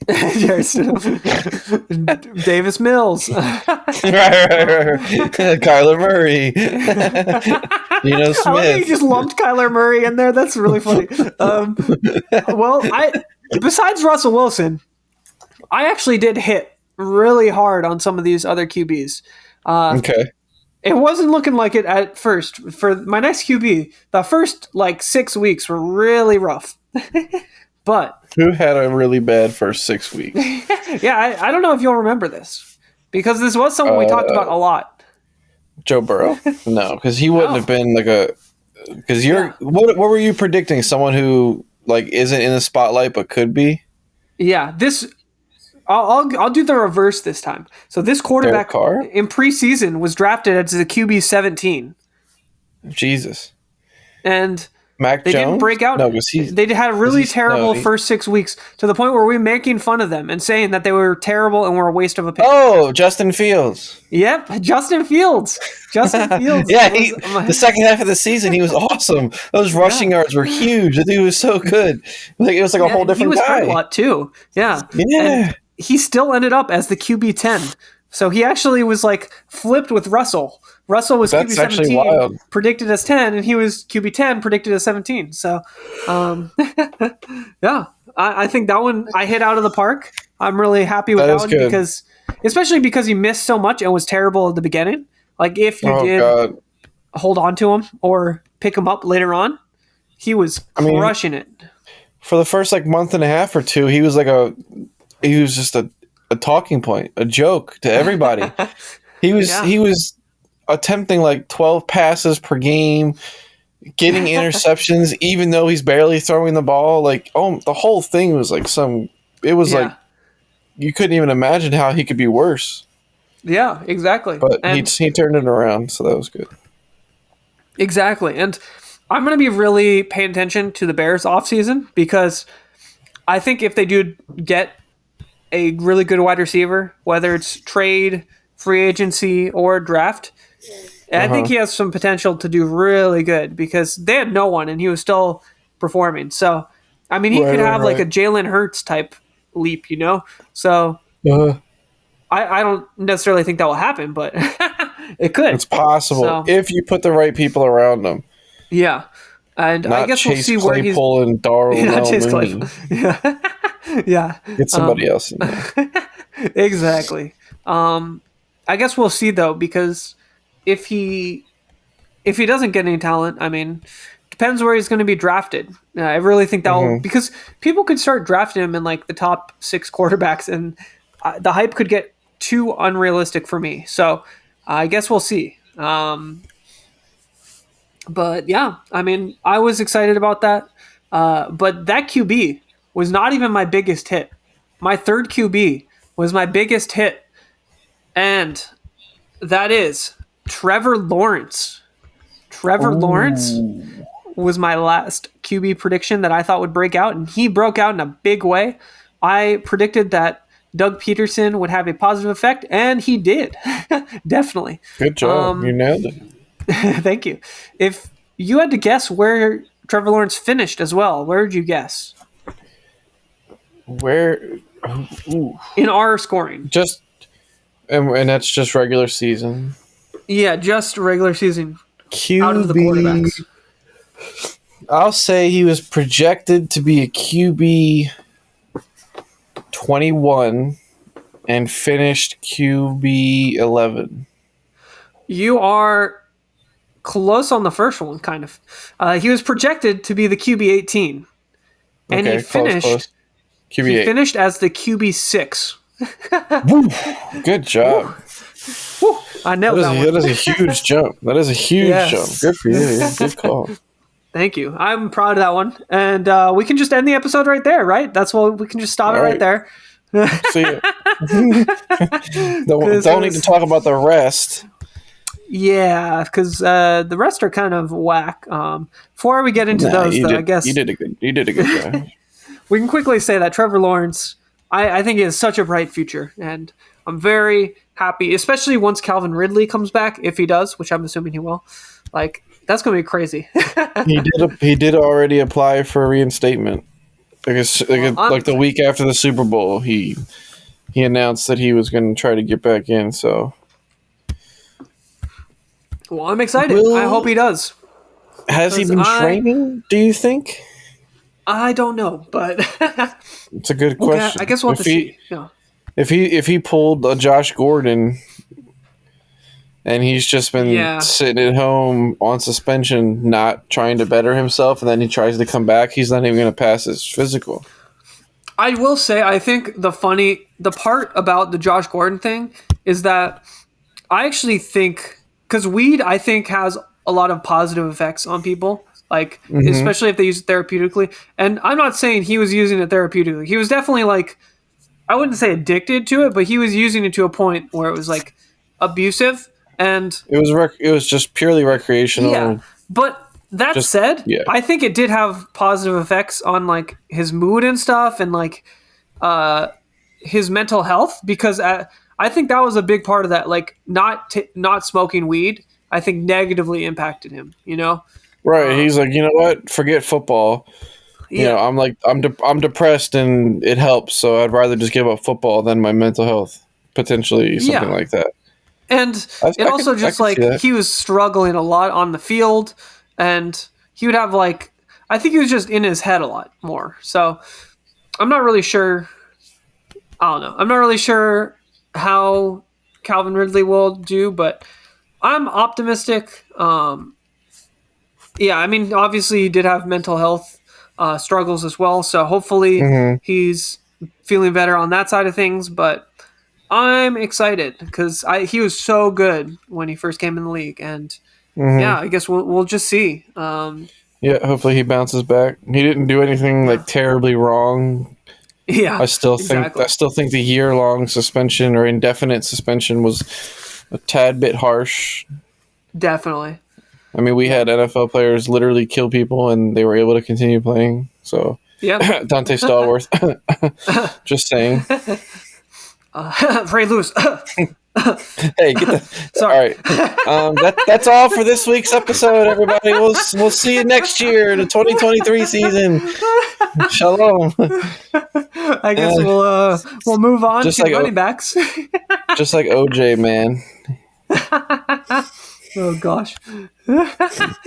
S1: Jared Stidham. Davis Mills.
S2: right. Kyler Murray. Smith.
S1: I think you just lumped Kyler Murray in there. That's really funny. Besides Russell Wilson, I actually did hit really hard on some of these other QBs.
S2: Okay.
S1: It wasn't looking like it at first. For my next QB, the first 6 weeks were really rough. But
S2: who had a really bad first 6 weeks?
S1: Yeah, I don't know if you'll remember this because this was someone we talked about a lot.
S2: Joe Burrow? No, because he wouldn't have been like a. Because what were you predicting? Someone who isn't in the spotlight but could be?
S1: Yeah, this. I'll do the reverse this time. So this quarterback in preseason was drafted as a QB 17.
S2: Jesus.
S1: And
S2: Mac
S1: they
S2: Jones?
S1: didn't break out.
S2: No,
S1: they had a really terrible first 6 weeks to the point where we were making fun of them and saying that they were terrible and were a waste of a pick.
S2: Oh, Justin Fields.
S1: Yep, Justin Fields. Yeah,
S2: the second half of the season, he was awesome. Those rushing yards were huge. The dude was so good. It was like a whole different guy.
S1: He was hurt a lot too. Yeah.
S2: Yeah.
S1: And he still ended up as the QB 10. So he actually was flipped with Russell. Russell was QB 17, predicted as 10, and he was QB 10, predicted as 17. So, yeah, I think that one I hit out of the park. I'm really happy with that one because, especially because he missed so much and was terrible at the beginning. If you did hold on to him or pick him up later on, he was crushing it.
S2: For the first month and a half or two, he was just a talking point, a joke to everybody. He was attempting 12 passes per game, getting interceptions, even though he's barely throwing the ball. The whole thing was you couldn't even imagine how he could be worse.
S1: Yeah, exactly.
S2: But he turned it around, so that was good.
S1: Exactly. And I'm going to be really paying attention to the Bears offseason because I think if they do get a really good wide receiver, whether it's trade, free agency, or draft, I think he has some potential to do really good because they had no one and he was still performing. So, he could have a Jalen Hurts type leap, So, I don't necessarily think that will happen, but it could.
S2: It's possible if you put the right people around him.
S1: Yeah. And
S2: not
S1: I guess
S2: Chase
S1: we'll see
S2: Claypool
S1: where he's...
S2: and Darwin
S1: Chase Claypool. Yeah. Yeah.
S2: Get somebody else in there.
S1: Exactly. I guess we'll see though, because if he doesn't get any talent, depends where he's going to be drafted. I really think that will, because people could start drafting him in the top 6 quarterbacks, and the hype could get too unrealistic for me. So I guess we'll see. But yeah, I was excited about that. But that QB was not even my biggest hit. My third QB was my biggest hit, and that is Trevor Lawrence. Trevor Lawrence was my last QB prediction that I thought would break out, and he broke out in a big way. I predicted that Doug Peterson would have a positive effect, and he did. Definitely.
S2: Good job. You nailed it.
S1: Thank you. If you had to guess where Trevor Lawrence finished as well, where would you guess?
S2: Where? Ooh.
S1: In our scoring.
S2: And that's just regular season.
S1: Yeah, just regular season.
S2: QB.
S1: Out of the quarterbacks.
S2: I'll say he was projected to be a QB 21 and finished QB 11.
S1: You are close on the first one, kind of. He was projected to be the QB 18. And
S2: Okay,
S1: he finished
S2: close. QB
S1: he
S2: 8.
S1: finished as the QB 6.
S2: Good job.
S1: I nailed that one.
S2: That is a huge jump. That is a huge jump. Good for you. Good call.
S1: Thank you. I'm proud of that one. And we can just end the episode right there, right? That's what we can just stop it right there.
S2: See ya. Don't need to talk about the rest.
S1: Yeah, because the rest are kind of whack. Before we get into those, though, I guess
S2: you did a good job.
S1: We can quickly say that Trevor Lawrence, I think he has such a bright future, and I'm very happy, especially once Calvin Ridley comes back, if he does, which I'm assuming he will. Like, that's going to be crazy.
S2: He did already apply for reinstatement. Like the week after the Super Bowl, he announced that he was going to try to get back in. So,
S1: well, I'm excited. I hope he does.
S2: Has he been training? Do you think?
S1: I don't know, but
S2: it's a good question.
S1: I guess we'll have to see. Yeah.
S2: If he pulled a Josh Gordon, and he's just been sitting at home on suspension, not trying to better himself, and then he tries to come back, he's not even going to pass his physical.
S1: I will say, I think the part about the Josh Gordon thing is that I actually think, because weed, I think, has a lot of positive effects on people, like, especially if they use it therapeutically. And I'm not saying he was using it therapeutically. He was definitely, like, I wouldn't say addicted to it, but he was using it to a point where it was, like, abusive. And
S2: it was just purely recreational.
S1: Yeah, but that said, I think it did have positive effects on, like, his mood and stuff, and, like, his mental health, because I think that was a big part of that. Like, not smoking weed, I think, negatively impacted him. You know,
S2: right? He's like, you know what? Forget football. You know, I'm depressed, and it helps. So I'd rather just give up football than my mental health, potentially something like that. And he was struggling a lot on the field, and he would have, like,
S1: I think he was just in his head a lot more. So I'm not really sure. I don't know. I'm not really sure how Calvin Ridley will do, but I'm optimistic. I mean, obviously he did have mental health struggles as well, so hopefully he's feeling better on that side of things, but I'm excited because he was so good when he first came in the league, and I guess we'll just see.
S2: Hopefully he bounces back. He didn't do anything like terribly wrong.
S1: Yeah,
S2: I still think the year-long suspension or indefinite suspension was a tad bit harsh.
S1: Definitely.
S2: I mean, we had NFL players literally kill people, and they were able to continue playing. So, Dante Stallworth. Just saying.
S1: Ray Lewis.
S2: Hey, get the. Sorry. All right. That's all for this week's episode, everybody. We'll see you next year in the 2023 season. Shalom.
S1: I guess we'll move on to running backs.
S2: Just like OJ, man.
S1: Oh gosh.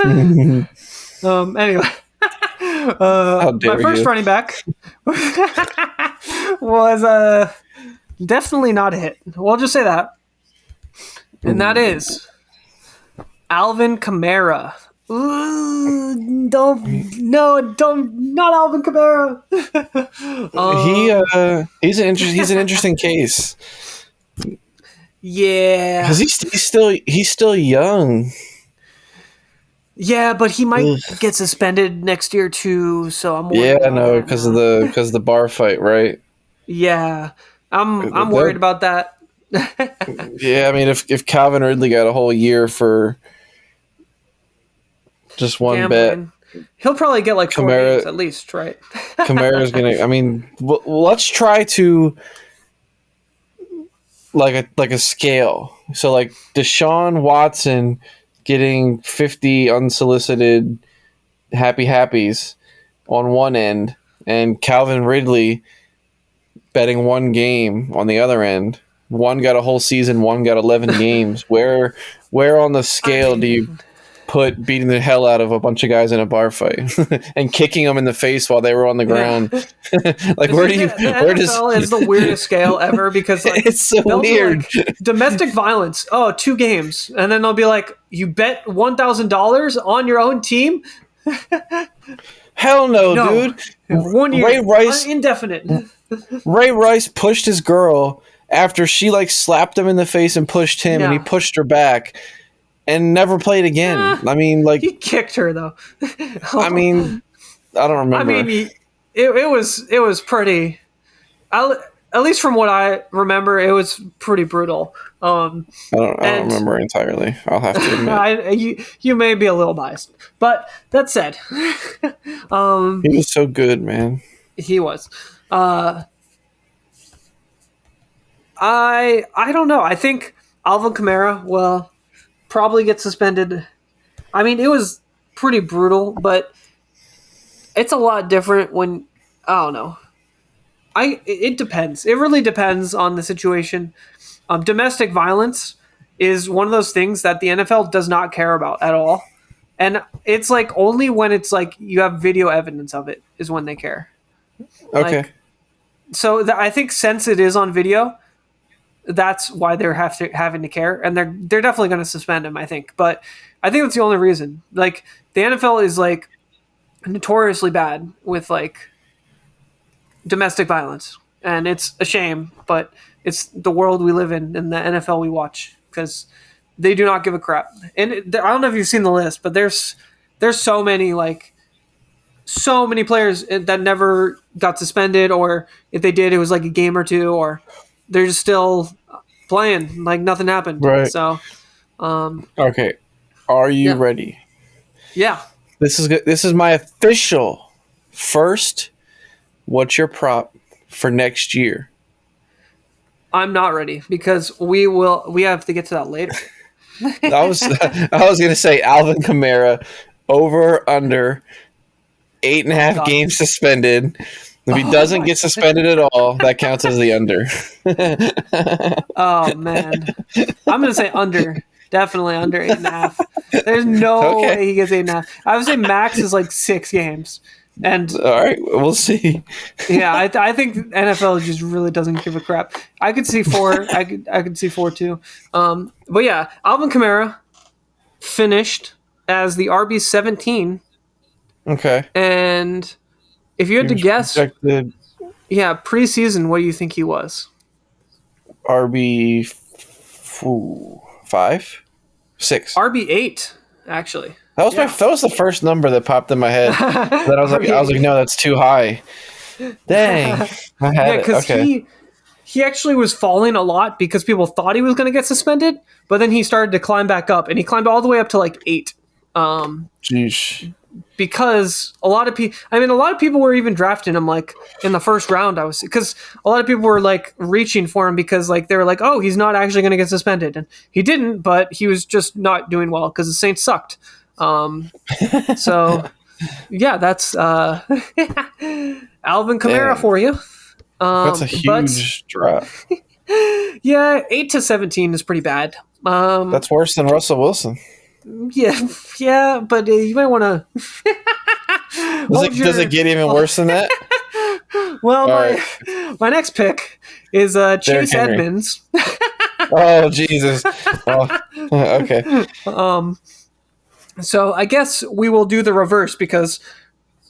S1: Anyway. My first running back was definitely not a hit. We'll just say that. And that is Alvin Kamara. Not Alvin Kamara.
S2: He's an interesting case.
S1: Yeah,
S2: because he's still young.
S1: Yeah, but he might get suspended next year too. So I'm worried.
S2: Yeah, no, because of the bar fight, right?
S1: Yeah, I'm worried about that.
S2: Yeah, I mean, if Calvin Ridley got a whole year for just one bet,
S1: Gambling. He'll probably get like 4 games at least, right?
S2: Kamara's gonna. I mean, let's try to like a scale. So like Deshaun Watson getting 50 unsolicited happy happies on one end, and Calvin Ridley betting one game on the other end. One got a whole season, one got 11 games. Where on the scale do you put beating the hell out of a bunch of guys in a bar fight and kicking them in the face while they were on the ground? Like, where do you? Where does?
S1: NFL is the weirdest scale ever because like,
S2: it's so weird.
S1: Like, domestic violence. Oh, 2 games, and then they'll be like, "You bet $1,000 on your own team."
S2: Hell no, dude.
S1: 1 year,
S2: Ray Rice,
S1: indefinite.
S2: Ray Rice pushed his girl after she like slapped him in the face and pushed him, and he pushed her back. And never played again. I mean, like
S1: he kicked her though.
S2: I mean, I don't remember.
S1: I mean, it was pretty. At least from what I remember, it was pretty brutal.
S2: I don't remember entirely. I'll have to admit.
S1: You may be a little biased, but that said,
S2: he was so good, man.
S1: He was. I don't know. I think Alvin Kamara will probably get suspended. I mean, it was pretty brutal, but it's a lot different when I don't know. It depends. It really depends on the situation. Domestic violence is one of those things that the NFL does not care about at all, and it's like only when it's like you have video evidence of it is when they care.
S2: Okay.
S1: Like, so I think since it is on video, that's why they're having to care, and they're definitely going to suspend him, I think. But I think that's the only reason. Like the NFL is like notoriously bad with like domestic violence, and it's a shame, but it's the world we live in and the NFL we watch because they do not give a crap. And I don't know if you've seen the list, but there's so many players that never got suspended, or if they did, it was like a game or two, or they're just still playing like nothing happened.
S2: Right.
S1: So,
S2: okay. Are you ready?
S1: Yeah.
S2: This is my official first. What's your prop for next year?
S1: I'm not ready because we have to get to that later.
S2: I was going to say Alvin Kamara over or under 8.5 games suspended. If he doesn't get suspended at all, that counts as the under.
S1: Oh man, I'm gonna say under. Definitely under 8.5. There's no way he gets 8.5. I would say max is like 6 games. And
S2: all right, we'll see.
S1: Yeah, I think NFL just really doesn't give a crap. I could see 4. I could see 4 too. But yeah, Alvin Kamara finished as the RB17.
S2: Okay.
S1: And if you had to guess,
S2: projected
S1: preseason, what do you think he was?
S2: RB 5, 6.
S1: RB8, actually.
S2: That was the first number that popped in my head. Then I was like, no, that's too high. Dang, I had it. Okay.
S1: He actually was falling a lot because people thought he was going to get suspended, but then he started to climb back up, and he climbed all the way up to like 8.
S2: Jeez.
S1: Because a lot of people were even drafting him like in the first round. Because a lot of people were like reaching for him because like they were like, oh, he's not actually going to get suspended, and he didn't, but he was just not doing well because the Saints sucked. So yeah, that's Alvin Kamara for you.
S2: That's a huge drop.
S1: Yeah, 8 to 17 is pretty bad.
S2: That's worse than Russell Wilson.
S1: Yeah, but you might want to.
S2: Does it get even worse than that?
S1: Well, my next pick is Chase Edmonds.
S2: Oh Jesus! Oh, okay.
S1: So I guess we will do the reverse because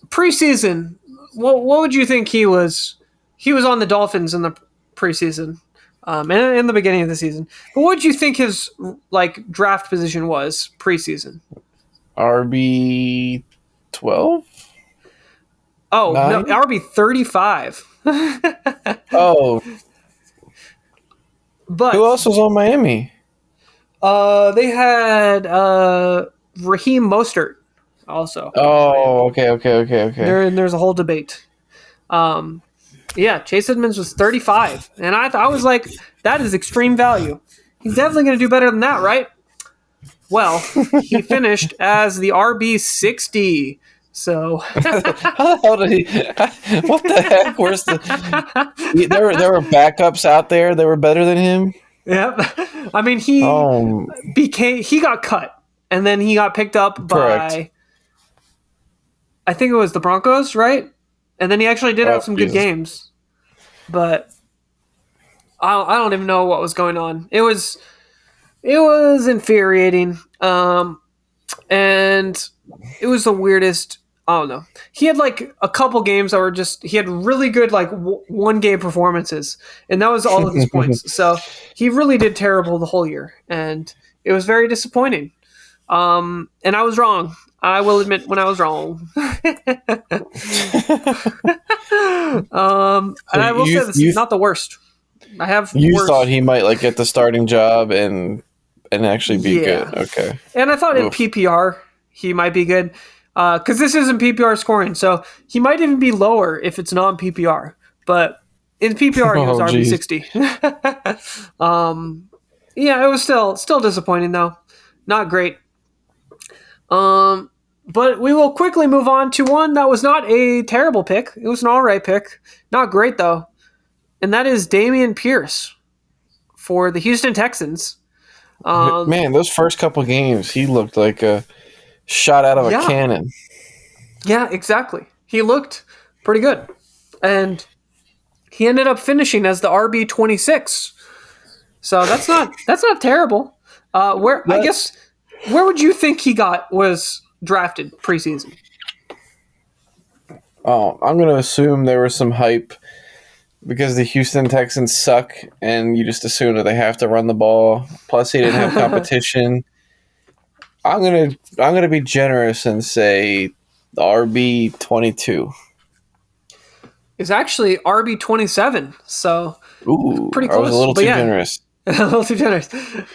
S1: preseason. What would you think he was? He was on the Dolphins in the preseason. And in the beginning of the season. But what do you think his like draft position was preseason?
S2: RB 12?
S1: Oh, 9? No, RB 35.
S2: Oh.
S1: But
S2: Who else was on Miami?
S1: they had Raheem Mostert also.
S2: Oh, okay.
S1: There's a whole debate. Yeah, Chase Edmonds was 35, and I was like, that is extreme value. He's definitely going to do better than that, right? Well, he finished as the RB 60. So
S2: How the hell did he? What the heck? Where's the? There were backups out there that were better than him.
S1: Yep. I mean, he got cut, and then he got picked up by, I think it was the Broncos, right? And then he actually did have some good games, but I don't even know what was going on. It was infuriating, and it was the weirdest. I don't know. He had like a couple games that were he had really good like one game performances, and that was all of his points. So he really did terrible the whole year, and it was very disappointing. And I was wrong. I will admit when I was wrong. And I will say this is not the worst. You
S2: thought he might like get the starting job and actually be good. Okay.
S1: And I thought in PPR he might be good. Because this isn't PPR scoring, so he might even be lower if it's non-PPR. But in PPR, he was RB60. Yeah, it was still disappointing though, not great. But we will quickly move on to one that was not a terrible pick. It was an all right pick, not great though, and that is Dameon Pierce for the Houston Texans.
S2: Man, those first couple games, he looked like a shot out of a cannon.
S1: Yeah, exactly. He looked pretty good. And he ended up finishing as the RB26. So that's not terrible. Where would you think he was drafted preseason?
S2: Oh, I'm going to assume there was some hype because the Houston Texans suck and you just assume that they have to run the ball. Plus he didn't have competition. I'm gonna be generous and say the RB22
S1: is actually RB27. So pretty close.
S2: I was a little too generous.
S1: A little too generous.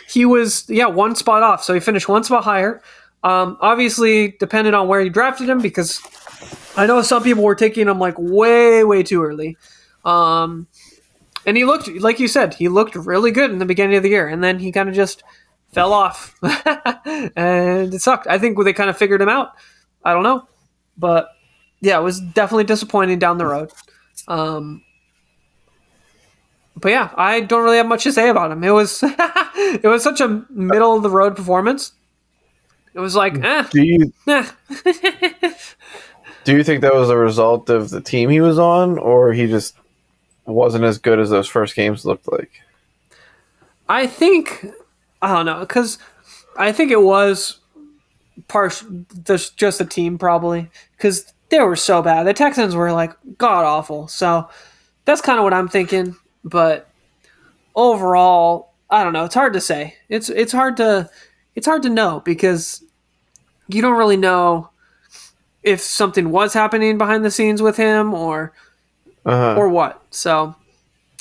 S1: He was one spot off, so he finished one spot higher. Obviously depended on where you drafted him because I know some people were taking him like way too early. And he looked, like you said, he looked really good in the beginning of the year, and then he kind of just fell off, and it sucked. I think they kind of figured him out. I don't know, but yeah, it was definitely disappointing down the road. But yeah, I don't really have much to say about him. It was such a middle of the road performance. It was like,
S2: Do you think that was a result of the team he was on, or he just wasn't as good as those first games looked like?
S1: I don't know, because I think it was just the team probably, because they were so bad. The Texans were like god awful. So that's kind of what I'm thinking. But overall, I don't know. It's hard to say. It's hard to know because you don't really know if something was happening behind the scenes with him or what. So,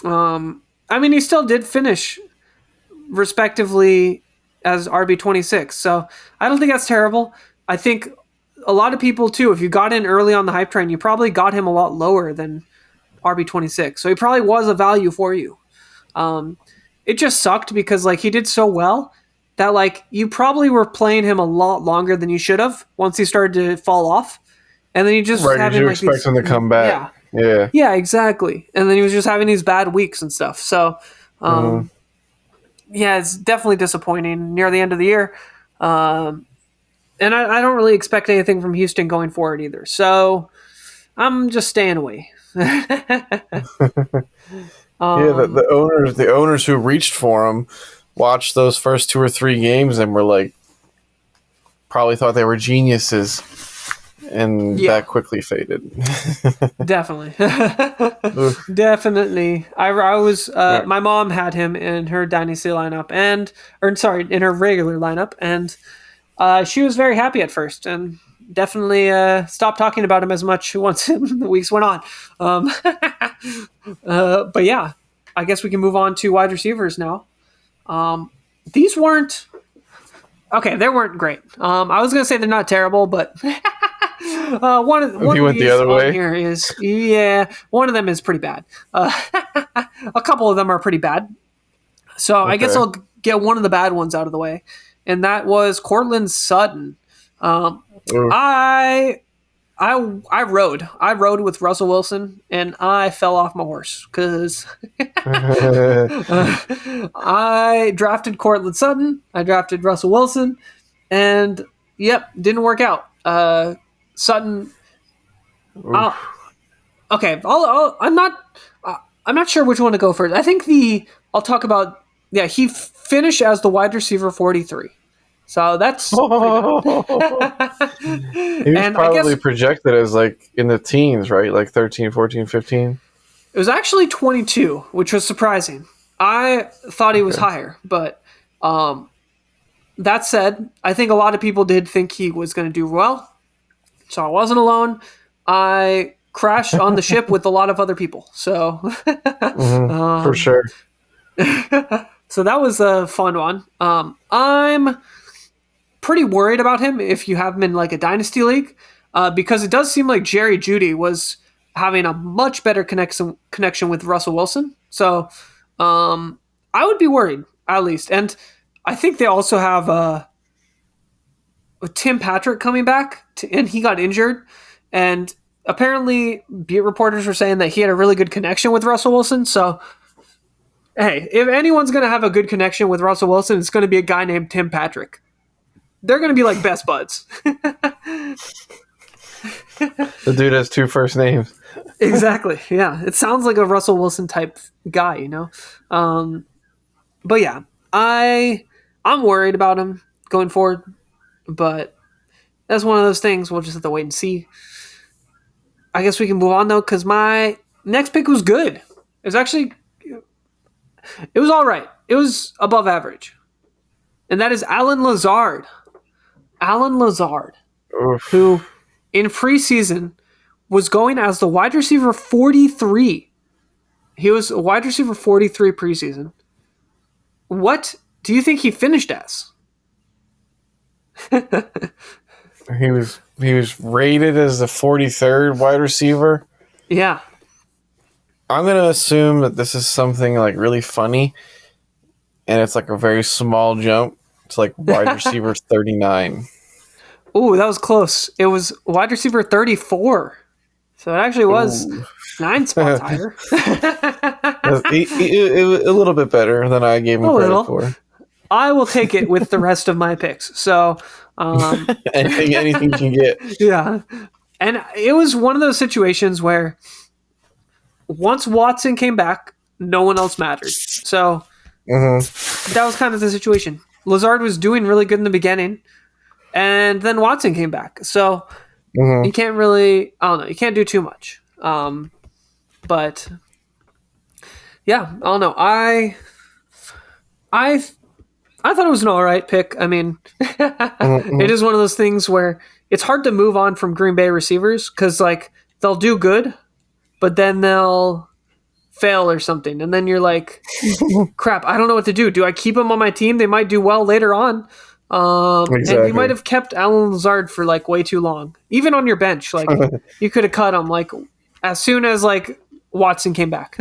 S1: I mean, he still did finish respectively as RB26. So I don't think that's terrible. I think a lot of people too, if you got in early on the hype train, you probably got him a lot lower than RB26. So he probably was a value for you. It just sucked because like he did so well that like you probably were playing him a lot longer than you should have once he started to fall off. And then you just
S2: you expect him to come back.
S1: Yeah, exactly. And then he was just having these bad weeks and stuff. So yeah, it's definitely disappointing near the end of the year. And I don't really expect anything from Houston going forward either. So I'm just staying away.
S2: The owners who reached for him watched those first 2 or 3 games and were like, probably thought they were geniuses, and that quickly faded.
S1: Definitely. Definitely. I was my mom had him in her dynasty lineup in her regular lineup, and she was very happy at first and definitely stopped talking about him as much once the weeks went on. But yeah, I guess we can move on to wide receivers now. These weren't okay. They weren't great. I was gonna say they're not terrible, but one of these
S2: the other way
S1: here is one of them is pretty bad. A couple of them are pretty bad. So I guess I'll get one of the bad ones out of the way, and that was Courtland Sutton. I rode with Russell Wilson, and I fell off my horse because I drafted Courtland Sutton, I drafted Russell Wilson, and didn't work out. Sutton. Okay, I'm not sure which one to go first. I think I'll talk about. Yeah, he finished as the wide receiver 43. So that's
S2: he was probably projected as like in the teens, right? Like 13, 14, 15.
S1: It was actually 22, which was surprising. I thought he was higher, but that said, I think a lot of people did think he was going to do well. So I wasn't alone. I crashed on the ship with a lot of other people. So
S2: for sure.
S1: So that was a fun one. I'm pretty worried about him if you have him in like a dynasty league, because it does seem like Jerry Jeudy was having a much better connection with Russell Wilson. So I would be worried at least. And I think they also have Tim Patrick coming back, and he got injured. And apparently beat reporters were saying that he had a really good connection with Russell Wilson. So hey, if anyone's going to have a good connection with Russell Wilson, it's going to be a guy named Tim Patrick. They're going to be like best buds.
S2: The dude has 2 first names.
S1: Exactly. Yeah. It sounds like a Russell Wilson type guy, you know? But yeah, I'm worried about him going forward, but that's one of those things. We'll just have to wait and see. I guess we can move on though, because my next pick was good. It was all right. It was above average. And that is Allen Lazard. Allen Lazard, who in preseason was going as the wide receiver 43. He was a wide receiver 43 preseason. What do you think he finished as?
S2: He was rated as the 43rd wide receiver.
S1: Yeah.
S2: I'm going to assume that this is something like really funny, and it's like a very small jump. It's like wide receiver 39.
S1: Ooh, that was close. It was wide receiver 34. So it actually was 9 spots higher.
S2: It a little bit better than I gave him credit for.
S1: I will take it with the rest of my picks. So
S2: anything you can get.
S1: Yeah. And it was one of those situations where once Watson came back, no one else mattered. So that was kind of the situation. Lazard was doing really good in the beginning, and then Watson came back. So you can't really, I don't know, you can't do too much. But yeah, I don't know. I thought it was an all right pick. I mean, it is one of those things where it's hard to move on from Green Bay receivers because like they'll do good, but then they'll fail or something, and then you're like, crap, I don't know what to do. Do I keep them on my team? They might do well later on. Exactly. And you might have kept Allen Lazard for like way too long, even on your bench. Like you could have cut him like as soon as like Watson came back.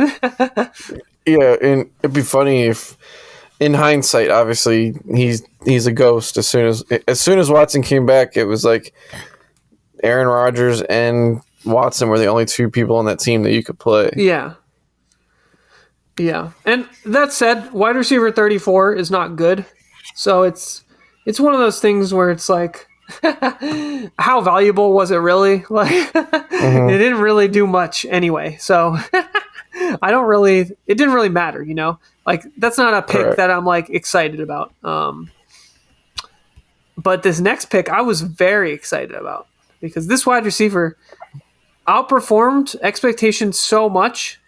S2: Yeah, and it'd be funny if, in hindsight, obviously he's a ghost. As soon as Watson came back, it was like Aaron Rodgers and Watson were the only 2 people on that team that you could play.
S1: Yeah. Yeah. And that said, wide receiver 34 is not good. So it's one of those things where it's like, how valuable was it really? Like it didn't really do much anyway. So it didn't really matter, you know? Like that's not a pick that I'm like excited about. But this next pick I was very excited about because this wide receiver outperformed expectations so much.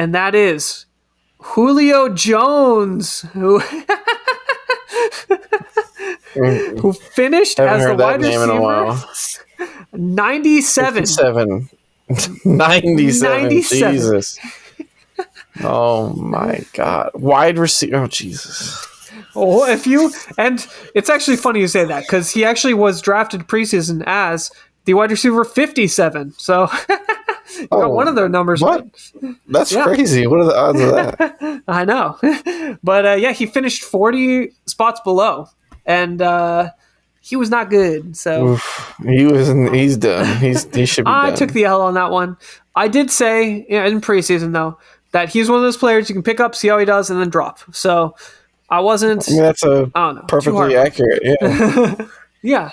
S1: And that is Julio Jones, who finished as the wide receiver 97.
S2: 97. Jesus. Oh my God! Wide receiver. Oh Jesus!
S1: Oh, and it's actually funny you say that because he actually was drafted preseason as the wide receiver 57. So you got one of their numbers.
S2: What? That's
S1: Yeah.
S2: crazy. What are the odds of that?
S1: I know, but he finished 40 spots below, and he was not good. So
S2: Oof. He's done. He should be
S1: I
S2: done.
S1: took the L on that one. I did say in preseason though that he's one of those players you can pick up, see how he does, and then drop. So I wasn't.
S2: I mean, that's
S1: I don't know,
S2: perfectly accurate. Yeah,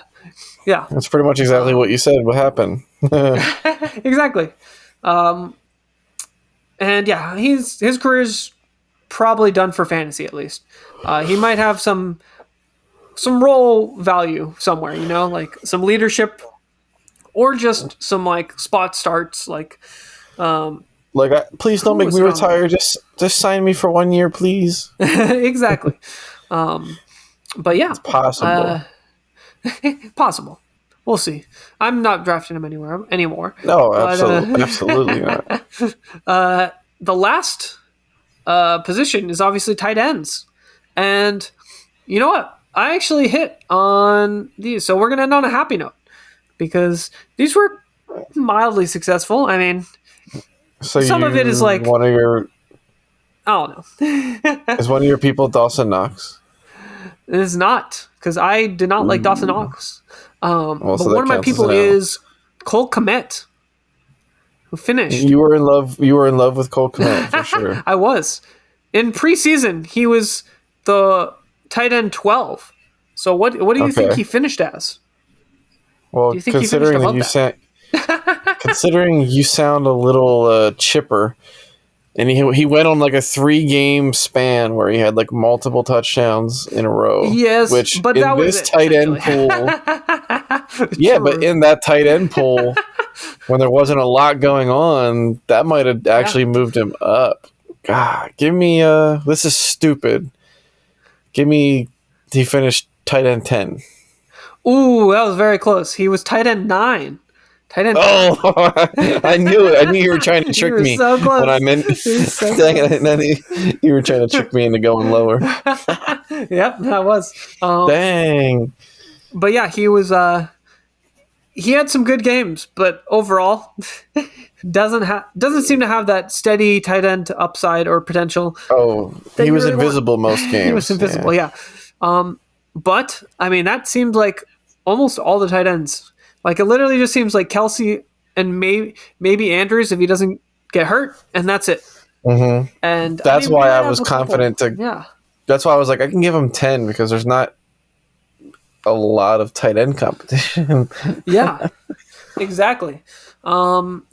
S1: yeah,
S2: that's pretty much exactly what you said. What happened?
S1: exactly. And yeah, his career's probably done for fantasy at least. He might have some role value somewhere, like some leadership or just some like spot starts, like
S2: Please don't make me retire. Just sign me for 1 year, please.
S1: exactly. But yeah,
S2: it's possible.
S1: Possible. We'll see. I'm not drafting him anymore.
S2: No, absolutely not.
S1: The last position is obviously tight ends, and you know what? I actually hit on these, so we're gonna end on a happy note because these were mildly successful. I mean,
S2: so
S1: some of it is like
S2: one of your.
S1: I don't know.
S2: Is one of your people Dawson Knox?
S1: It is not, because I did not like Dawson Knox. But
S2: so
S1: one of my people is Cole Kmet, who finished.
S2: You were in love. You were in love with Cole Kmet for sure.
S1: I was. In preseason, he was the tight end 12. So what do you think he finished as?
S2: Well,
S1: do you think
S2: considering considering you sound a little chipper. And he went on like a 3-game span where he had like multiple touchdowns in a row.
S1: Yes,
S2: which
S1: but
S2: in
S1: that was
S2: this tight end pool. Yeah, but in that tight end pool, when there wasn't a lot going on, that might have actually moved him up. God, give me this is stupid. Give me he finished tight end 10.
S1: Ooh, that was very close. He was tight end 9.
S2: Oh, I knew it. I knew you were trying to trick me.
S1: So close.
S2: When I meant, dang it, you were trying to trick me into going lower.
S1: Yep, that was.
S2: Dang.
S1: But yeah, he was. He had some good games, but overall, doesn't seem to have that steady tight end upside or potential.
S2: Oh, he was invisible most games.
S1: He was invisible, yeah. But I mean, that seemed like almost all the tight ends. Like, it literally just seems like Kelsey and maybe Andrews if he doesn't get hurt, and that's it.
S2: Mm-hmm.
S1: And
S2: that's why I was confident to.
S1: Yeah.
S2: That's why I was like, I can give him 10 because there's not a lot of tight end competition.
S1: Yeah, exactly. Well,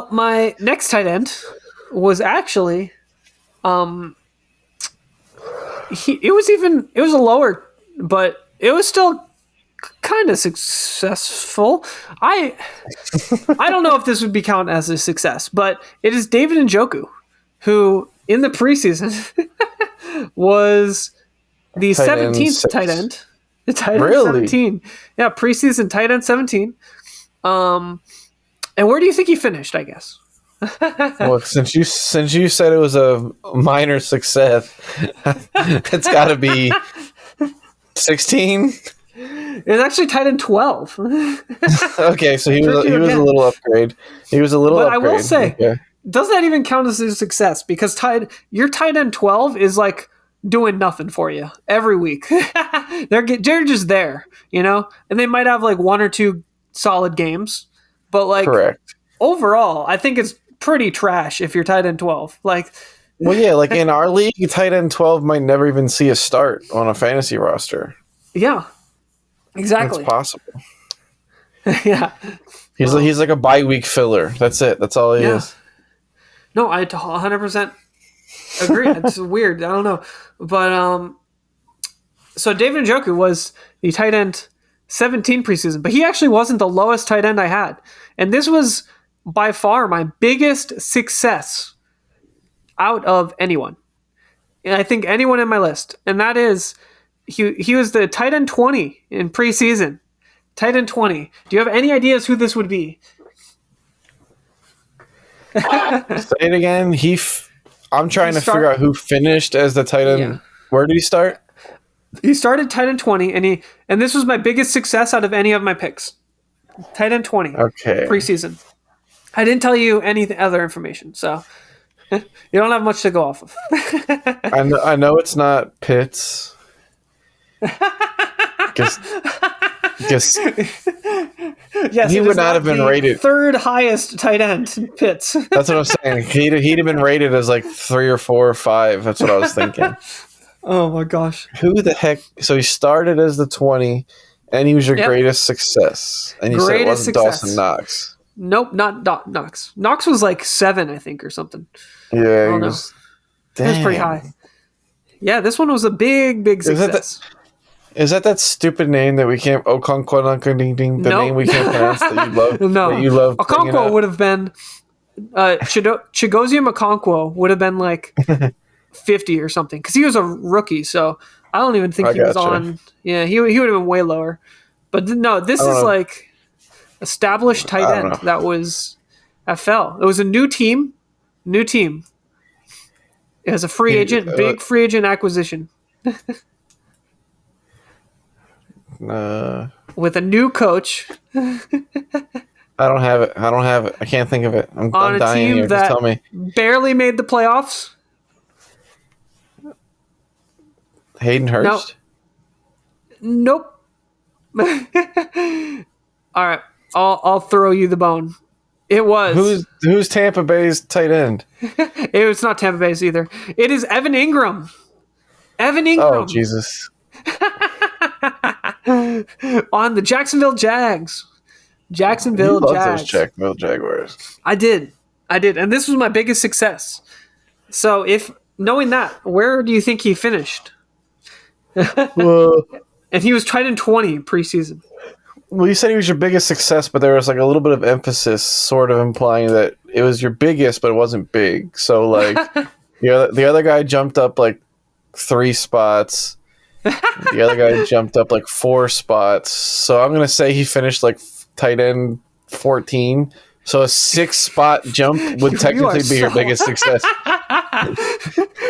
S1: my next tight end was actually, it was a lower, but it was still kind of successful. I don't know if this would be counted as a success, but it is David Njoku, who in the preseason was the 17th tight end. The tight end 17. Yeah, preseason tight end 17. And where do you think he finished, I guess?
S2: Well, since you said it was a minor success, it's got to be 16.
S1: It's actually tight end 12.
S2: Okay, so he was a little upgrade. He was a little upgrade.
S1: But I will say, does that even count as a success? Because your tight end 12 is like doing nothing for you every week. They're just there, and they might have like 1 or 2 solid games, but like
S2: correct.
S1: Overall, I think it's pretty trash if you're tight end 12. Like,
S2: well, yeah, like in our league, tight end 12 might never even see a start on a fantasy roster.
S1: Yeah. Exactly.
S2: It's possible.
S1: Yeah.
S2: He's like a bye-week filler. That's it. That's all he is.
S1: No, I 100% agree. It's weird. I don't know. But so David Njoku was the tight end 17 preseason, but he actually wasn't the lowest tight end I had. And this was by far my biggest success out of anyone. And I think anyone in my list. And that is he was the tight end 20 in preseason. Tight end 20. Do you have any ideas who this would be?
S2: Say it again. I'm trying to figure out who finished as the tight end. Yeah. Where did he start?
S1: He started tight end 20, and this was my biggest success out of any of my picks. Tight end 20.
S2: Okay.
S1: Preseason. I didn't tell you any other information, so you don't have much to go off of.
S2: I know it's not Pitts. Guess
S1: yes,
S2: he would not have been rated
S1: third highest tight end, Pitts.
S2: That's what I'm saying. He'd have been rated as like 3 or 4 or 5. That's what I was thinking.
S1: Oh my gosh.
S2: Who the heck? So he started as the 20, and he was your greatest success. And you said it wasn't Dawson Knox.
S1: Nope, not Knox. Knox was like 7, I think, or something.
S2: Yeah, he was.
S1: It was pretty high. Yeah, this one was a big success.
S2: Is that stupid name that we can't? Okonkwo, the name we can't pronounce that you love.
S1: No,
S2: that you love.
S1: Okonkwo would have been. Chigozie Okonkwo would have been like 50 or something because he was a rookie. So I don't even think he was on. Yeah, he would have been way lower. But no, this is like established tight end that was FL. It was a new team. It was a free agent, big free agent acquisition. With a new coach.
S2: I don't have it. I can't think of it. I'm dying here. Just tell me.
S1: Barely made the playoffs.
S2: Hayden Hurst?
S1: Nope. All right. I'll throw you the bone. It was.
S2: Who's Tampa Bay's tight end?
S1: It was not Tampa Bay's either. It is Evan Ingram.
S2: Oh, Jesus.
S1: On the Jacksonville Jags.
S2: You love those Jacksonville Jaguars.
S1: I did. And this was my biggest success. So if knowing that, where do you think he finished? And he was tight end 20 preseason.
S2: Well, you said he was your biggest success, but there was like a little bit of emphasis sort of implying that it was your biggest, but it wasn't big. So like the other guy jumped up like 3 spots. The other guy jumped up like 4 spots. So I'm going to say he finished like tight end 14. So a 6-spot jump would technically be your biggest success.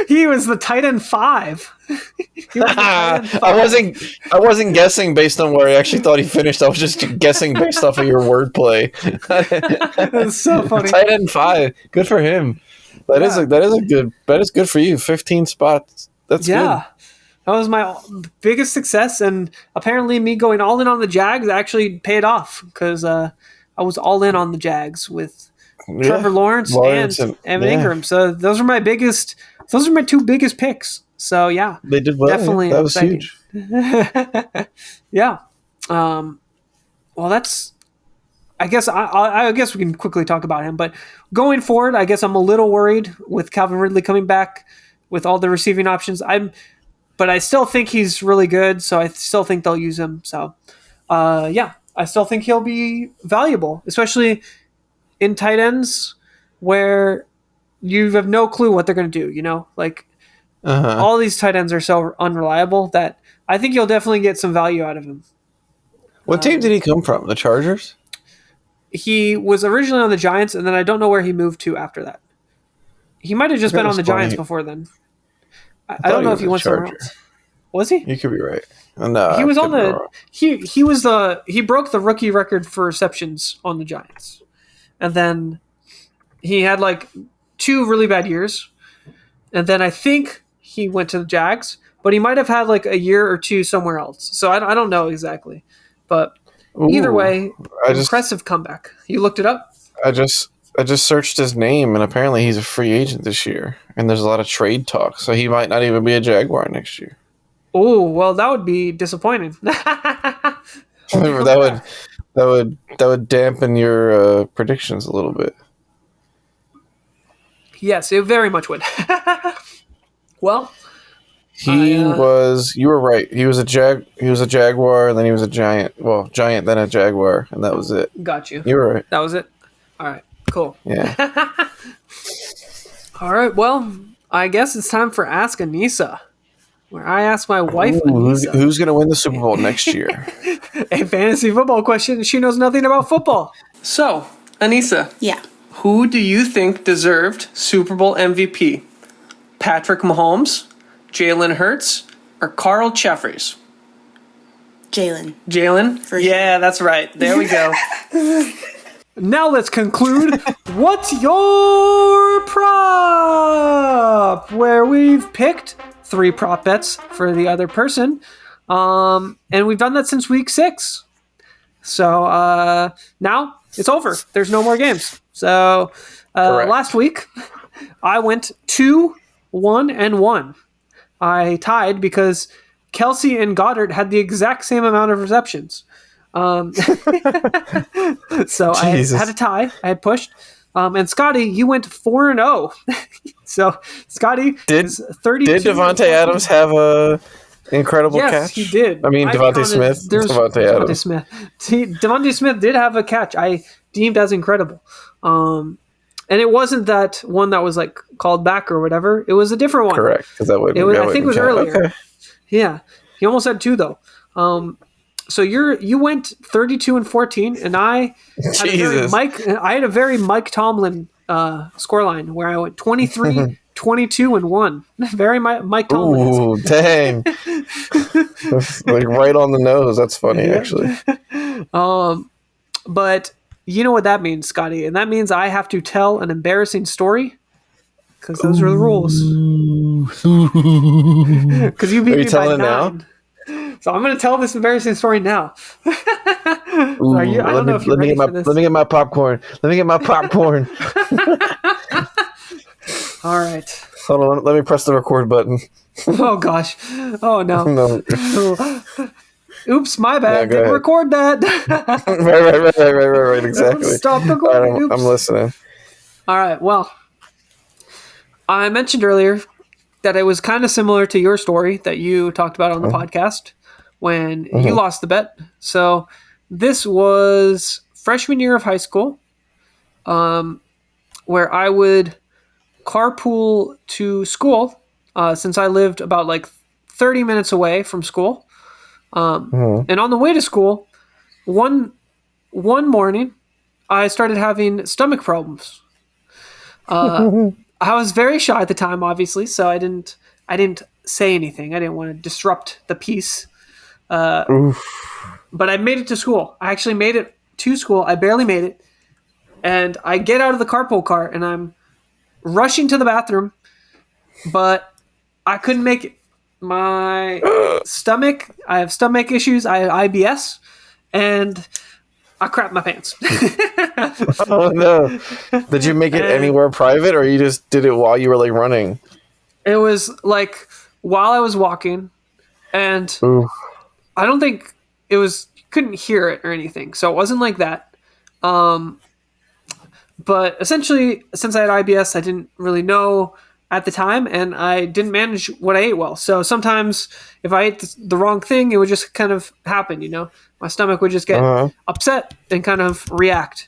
S1: He was the tight end 5.
S2: I wasn't guessing based on where I actually thought he finished. I was just guessing based off of your wordplay.
S1: That's so funny.
S2: Tight end 5. Good for him. That is good for you. 15 spots. That's good.
S1: That was my biggest success, and apparently me going all in on the Jags actually paid off because I was all in on the Jags with Trevor Lawrence and Evan Ingram. So those are my 2 biggest picks. So yeah,
S2: they did well.
S1: Definitely
S2: that was huge.
S1: Yeah. Well, that's. I guess we can quickly talk about him, but going forward, I guess I'm a little worried with Calvin Ridley coming back with all the receiving options. But I still think he's really good, so I still think they'll use him. So, I still think he'll be valuable, especially in tight ends where you have no clue what they're going to do, you know? Like, all these tight ends are so unreliable that I think you'll definitely get some value out of him.
S2: What team did he come from? The Chargers?
S1: He was originally on the Giants, and then I don't know where he moved to after that. He might have just been on the Giants before then. I don't know if he went somewhere else. Was he?
S2: You could be right. No,
S1: he was on the. He broke the rookie record for receptions on the Giants, and then he had like 2 really bad years, and then I think he went to the Jags, but he might have had like a year or 2 somewhere else. So I don't know exactly, but either way, impressive comeback. You looked it up?
S2: I just searched his name, and apparently he's a free agent this year, and there's a lot of trade talk, so he might not even be a Jaguar next year.
S1: Oh, well, that would be disappointing.
S2: that would dampen your predictions a little bit.
S1: Yes, it very much would. Well,
S2: you were right. He was a Jaguar, and then he was a Giant. Well, Giant, then a Jaguar, and that was it.
S1: Got you.
S2: You were right.
S1: That was it? All right, cool.
S2: Yeah.
S1: All right, well, I guess it's time for Ask Anissa, where I ask my wife, Anissa.
S2: Who's going to win the Super Bowl next year?
S1: A fantasy football question. She knows nothing about football. So, Anissa.
S4: Yeah.
S1: Who do you think deserved Super Bowl MVP? Patrick Mahomes, Jalen Hurts, or Carl Jeffries? Jalen? Yeah, that's right. There we go. Now let's conclude. What's your prop? Where we've picked 3 prop bets for the other person. And we've done that since week 6. So now it's over. There's no more games. So last week I went 2-1-1. I tied because Kelsey and Goddard had the exact same amount of receptions. So I had a tie. I had pushed. And Scotty, you went 4-0. So Scotty is 32.
S2: Did Devontae Adams have a incredible catch?
S1: Yes, he did.
S2: I mean, Devontae Smith.
S1: Devontae Smith did have a catch I deemed as incredible. And it wasn't that one that was like called back or whatever. It was a different one.
S2: Correct. I think it was
S1: earlier.
S2: Okay.
S1: Yeah. He almost had 2 though. So you went 32-14, and I had a very Mike Tomlin scoreline where I went 23-22-1. Very Mike Tomlin.
S2: Ooh, dang! Like right on the nose. That's funny, actually.
S1: But you know what that means, Scotty, and that means I have to tell an embarrassing story because those are the rules. Because you beat me by 9. Now? So I'm going to tell this embarrassing story now.
S2: Ooh, let me get my popcorn. Let me get my popcorn.
S1: All right.
S2: Hold on. Let me press the record button.
S1: Oh, gosh. Oh, no.
S2: No.
S1: Oops, my bad. Didn't record that.
S2: Right. Exactly.
S1: Stop recording.
S2: I'm listening.
S1: All right. Well, I mentioned earlier that it was kind of similar to your story that you talked about on the podcast when you lost the bet. So this was freshman year of high school, where I would carpool to school since I lived about like 30 minutes away from school. And on the way to school, one morning, I started having stomach problems. I was very shy at the time, obviously, so I didn't say anything. I didn't want to disrupt the peace. But I made it to school. I actually made it to school. I barely made it. And I get out of the carpool car, and I'm rushing to the bathroom, but I couldn't make it. My stomach, I have stomach issues. I have IBS, and I crapped my pants.
S2: Oh, no. Did you make it anywhere private, or you just did it while you were, like, running?
S1: It was, like, while I was walking, and I don't think it was, you couldn't hear it or anything, so it wasn't like that. But essentially, since I had IBS, I didn't really know at the time, and I didn't manage what I ate well. So sometimes if I ate the wrong thing, it would just kind of happen, you know? My stomach would just get upset and kind of react.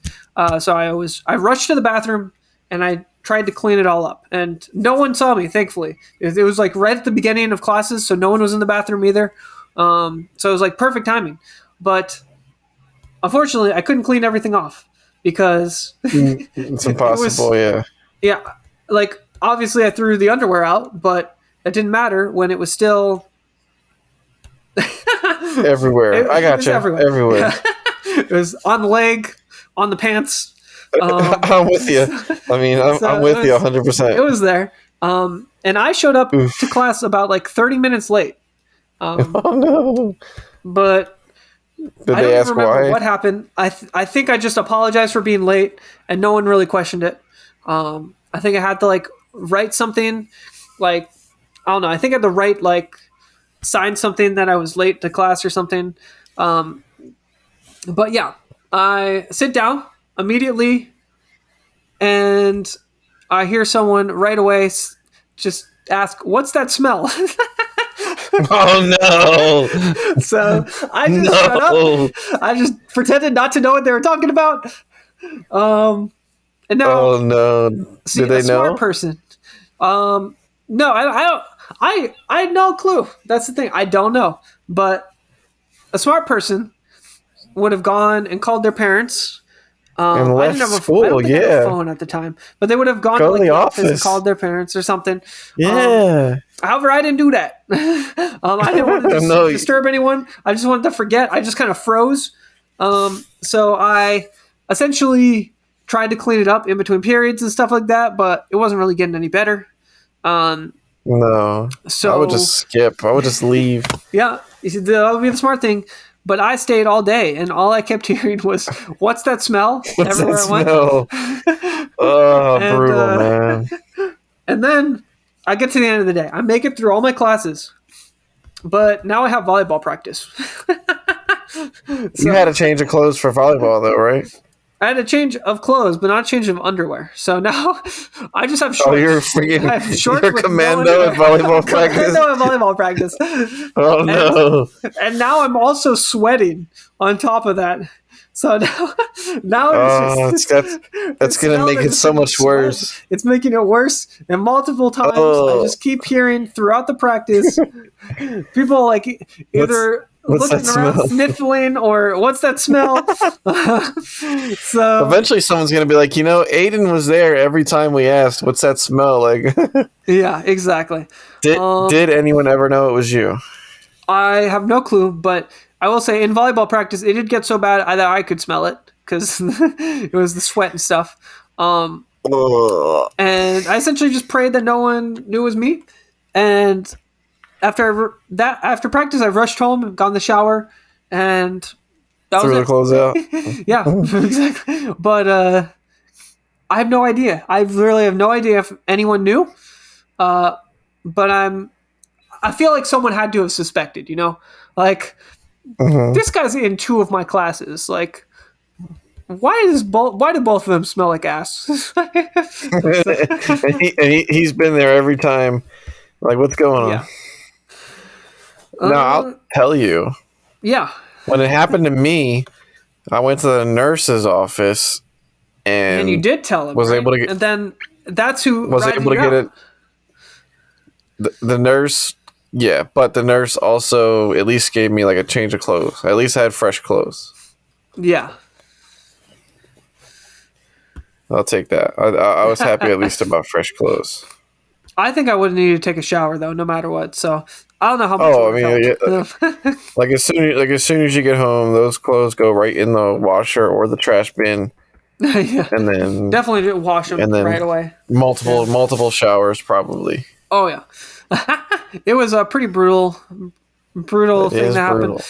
S1: So I rushed to the bathroom, and I tried to clean it all up. And no one saw me, thankfully. It was like right at the beginning of classes, so no one was in the bathroom either. So it was like perfect timing. But unfortunately, I couldn't clean everything off because
S2: it's impossible.
S1: Yeah. Like, obviously I threw the underwear out, but it didn't matter when it was still
S2: everywhere. I got you. Everywhere.
S1: Yeah. It was on the leg, on the pants.
S2: I'm with you. I mean, I'm with you 100%.
S1: It was there. And I showed up to class about like 30 minutes late.
S2: Oh no!
S1: But
S2: did they ask why?
S1: What happened? I think I just apologized for being late, and no one really questioned it. I think I had to like write something, like I don't know. I think I had to write like sign something that I was late to class or something. But yeah, I sit down immediately, and I hear someone right away just ask, "What's that smell?"
S2: Oh no!
S1: So I just shut up. I just pretended not to know what they were talking about. And now,
S2: oh no! Did they know?
S1: Smart person. No, I had no clue. That's the thing. I don't know. But a smart person would have gone and called their parents,
S2: And
S1: I
S2: left
S1: didn't have
S2: school,
S1: I don't think I had a
S2: yeah.
S1: phone at the time, but they would have gone
S2: Go
S1: to like
S2: to
S1: the
S2: the
S1: office and
S2: office.
S1: called their parents or something.
S2: Yeah.
S1: However, I didn't do that. I didn't want to
S2: No.
S1: disturb anyone. I just wanted to forget. I just kind of froze. So I essentially tried to clean it up in between periods and stuff like that, but it wasn't really getting any better.
S2: No.
S1: So
S2: I would just skip. I would just leave.
S1: yeah, you see, that would be the smart thing. But I stayed all day, and all I kept hearing was, "What's that smell?"
S2: What's
S1: everywhere
S2: that
S1: I went.
S2: smell? Oh,
S1: And,
S2: brutal, man.
S1: And then I get to the end of the day. I make it through all my classes, but now I have volleyball practice.
S2: You had a change of clothes for volleyball, though, right?
S1: I had a change of clothes, but not a change of underwear. So now I just have shorts.
S2: Oh, you're
S1: I have shorts
S2: you're
S1: with
S2: commando
S1: no
S2: at volleyball practice.
S1: Commando at volleyball practice.
S2: Oh no!
S1: And now I'm also sweating on top of that. So now it's just,
S2: that's gonna make it so much worse.
S1: It's making it worse, and multiple times I just keep hearing throughout the practice people like either
S2: what's
S1: looking
S2: that
S1: around,
S2: smell?
S1: sniffling, or what's that smell? So
S2: Eventually, someone's gonna be like, Aiden was there every time we asked, "What's that smell?" Like,
S1: yeah, exactly.
S2: did anyone ever know it was you?
S1: I have no clue, but I will say in volleyball practice, it did get so bad that I could smell it because it was the sweat and stuff. And I essentially just prayed that no one knew it was me. And after practice, I rushed home, got in the shower, and that
S2: Threw the
S1: was
S2: clothes out.
S1: yeah, exactly. But I have no idea. I literally have no idea if anyone knew. But I feel like someone had to have suspected. Like.
S2: Mm-hmm.
S1: This guy's in 2 of my classes. Like, why do both of them smell like ass?
S2: and he's been there every time. Like, what's going on?
S1: Yeah.
S2: No, I'll tell you.
S1: Yeah.
S2: When it happened to me, I went to the nurse's office, and
S1: you did tell him.
S2: Was
S1: right?
S2: able to get.
S1: And then that's who
S2: was able to get it. The nurse. Yeah, but the nurse also at least gave me like a change of clothes. At least I had fresh clothes.
S1: Yeah.
S2: I'll take that. I was happy at least about fresh clothes.
S1: I think I would need to take a shower though, no matter what. So I don't know how much.
S2: Oh, I mean, like as soon as you get home, those clothes go right in the washer or the trash bin.
S1: Yeah.
S2: And then
S1: definitely wash them right away.
S2: Multiple showers probably.
S1: Oh yeah. It was a pretty brutal thing that happened.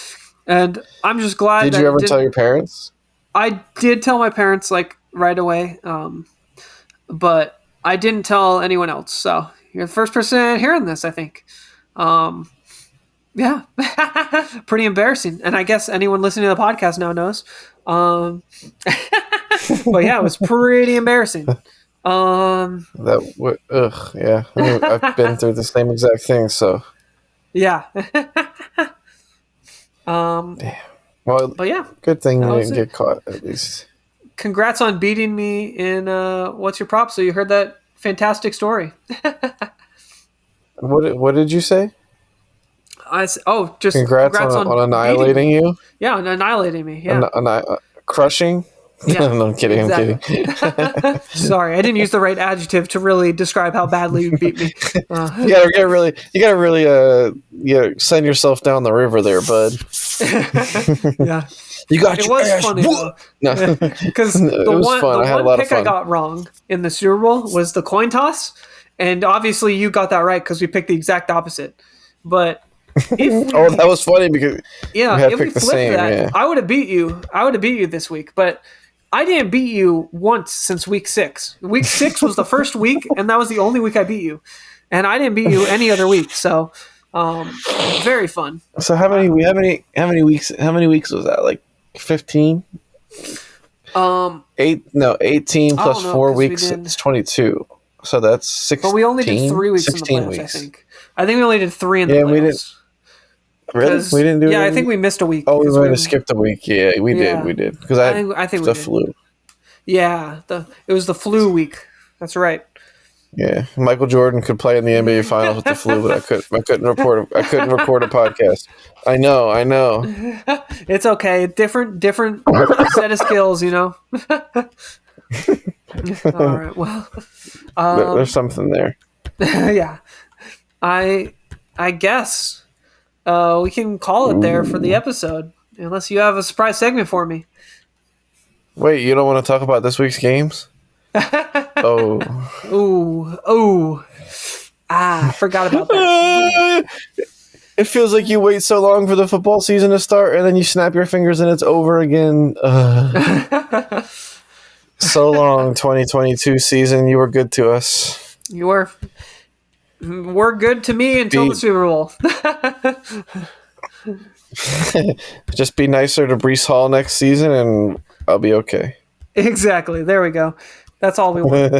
S1: And I'm just glad
S2: Did
S1: that
S2: you ever tell your parents?
S1: I did tell my parents like right away. But I didn't tell anyone else. So you're the first person hearing this, I think. Yeah. Pretty embarrassing. And I guess anyone listening to the podcast now knows. But yeah, it was pretty embarrassing.
S2: Yeah. I mean, I've been through the same exact thing, so
S1: yeah.
S2: Damn. Well,
S1: but yeah,
S2: good thing you didn't get caught at least.
S1: Congrats on beating me in What's Your Prop? So you heard that fantastic story.
S2: What did you say?
S1: Just
S2: congrats on annihilating you.
S1: Yeah, on annihilating me. Yeah,
S2: crushing.
S1: Yeah,
S2: no, I'm kidding.
S1: Exactly. I'm kidding. Sorry, I didn't use the right adjective to really describe how badly you beat me.
S2: You gotta really send yourself down the river there, bud.
S1: Yeah,
S2: you got.
S1: It was funny because the one pick I got wrong in the Super Bowl was the coin toss, and obviously you got that right because we picked the exact opposite. But
S2: that was funny because
S1: if we flipped that, I would have beat you. I would have beat you this week, but I didn't beat you once since week 6. Week 6 was the first week, and that was the only week I beat you. And I didn't beat you any other week, so very fun.
S2: So how many weeks was that? Like 15? 18 plus 4 weeks is 22. So that's 16.
S1: But we only did 3 weeks in the playoffs,
S2: weeks.
S1: I think we only did 3 in the playoffs.
S2: We didn't. Really? We didn't do it?
S1: Yeah, I think we missed a week.
S2: Oh, we might have skipped a week. Yeah, we did. Because I think the flu.
S1: Yeah, it was the flu week. That's right.
S2: Yeah, Michael Jordan could play in the NBA Finals with the flu, but I couldn't record a podcast. I know.
S1: It's okay. Different set of skills, you know. All right. Well,
S2: There's something there.
S1: yeah. I guess we can call it there for the episode, unless you have a surprise segment for me.
S2: Wait, you don't want to talk about this week's games? Oh.
S1: Ooh. I forgot about that.
S2: It feels like you wait so long for the football season to start, and then you snap your fingers and it's over again. So long, 2022 season. You were good to us.
S1: You were. We're good to me until the Super Bowl.
S2: Just be nicer to Breece Hall next season, and I'll be okay.
S1: Exactly. There we go. That's all we want.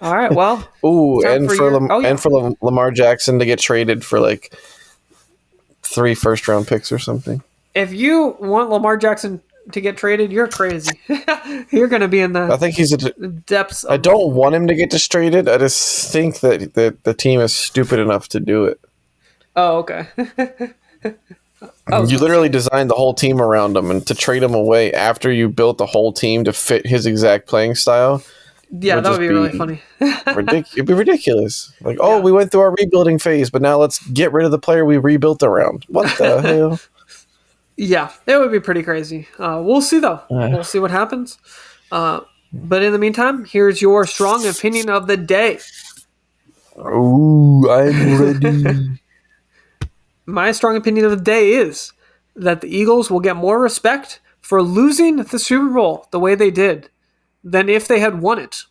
S1: All right. Well.
S2: Ooh, and for Lamar Jackson to get traded for like 3 first-round picks or something.
S1: If you want Lamar Jackson to get traded, you're crazy. You're going to be in the
S2: I think he's
S1: depths.
S2: I don't want him to get traded. I just think that the team is stupid enough to do it.
S1: Oh, okay.
S2: You literally designed the whole team around him, and to trade him away after you built the whole team to fit his exact playing style.
S1: Yeah, that would be really funny.
S2: It'd be ridiculous. Like, we went through our rebuilding phase, but now let's get rid of the player we rebuilt around. What the hell?
S1: Yeah, it would be pretty crazy. We'll see, though. We'll see what happens. But in the meantime, here's your strong opinion of the day.
S2: Ooh, I'm ready.
S1: My strong opinion of the day is that the Eagles will get more respect for losing the Super Bowl the way they did than if they had won it.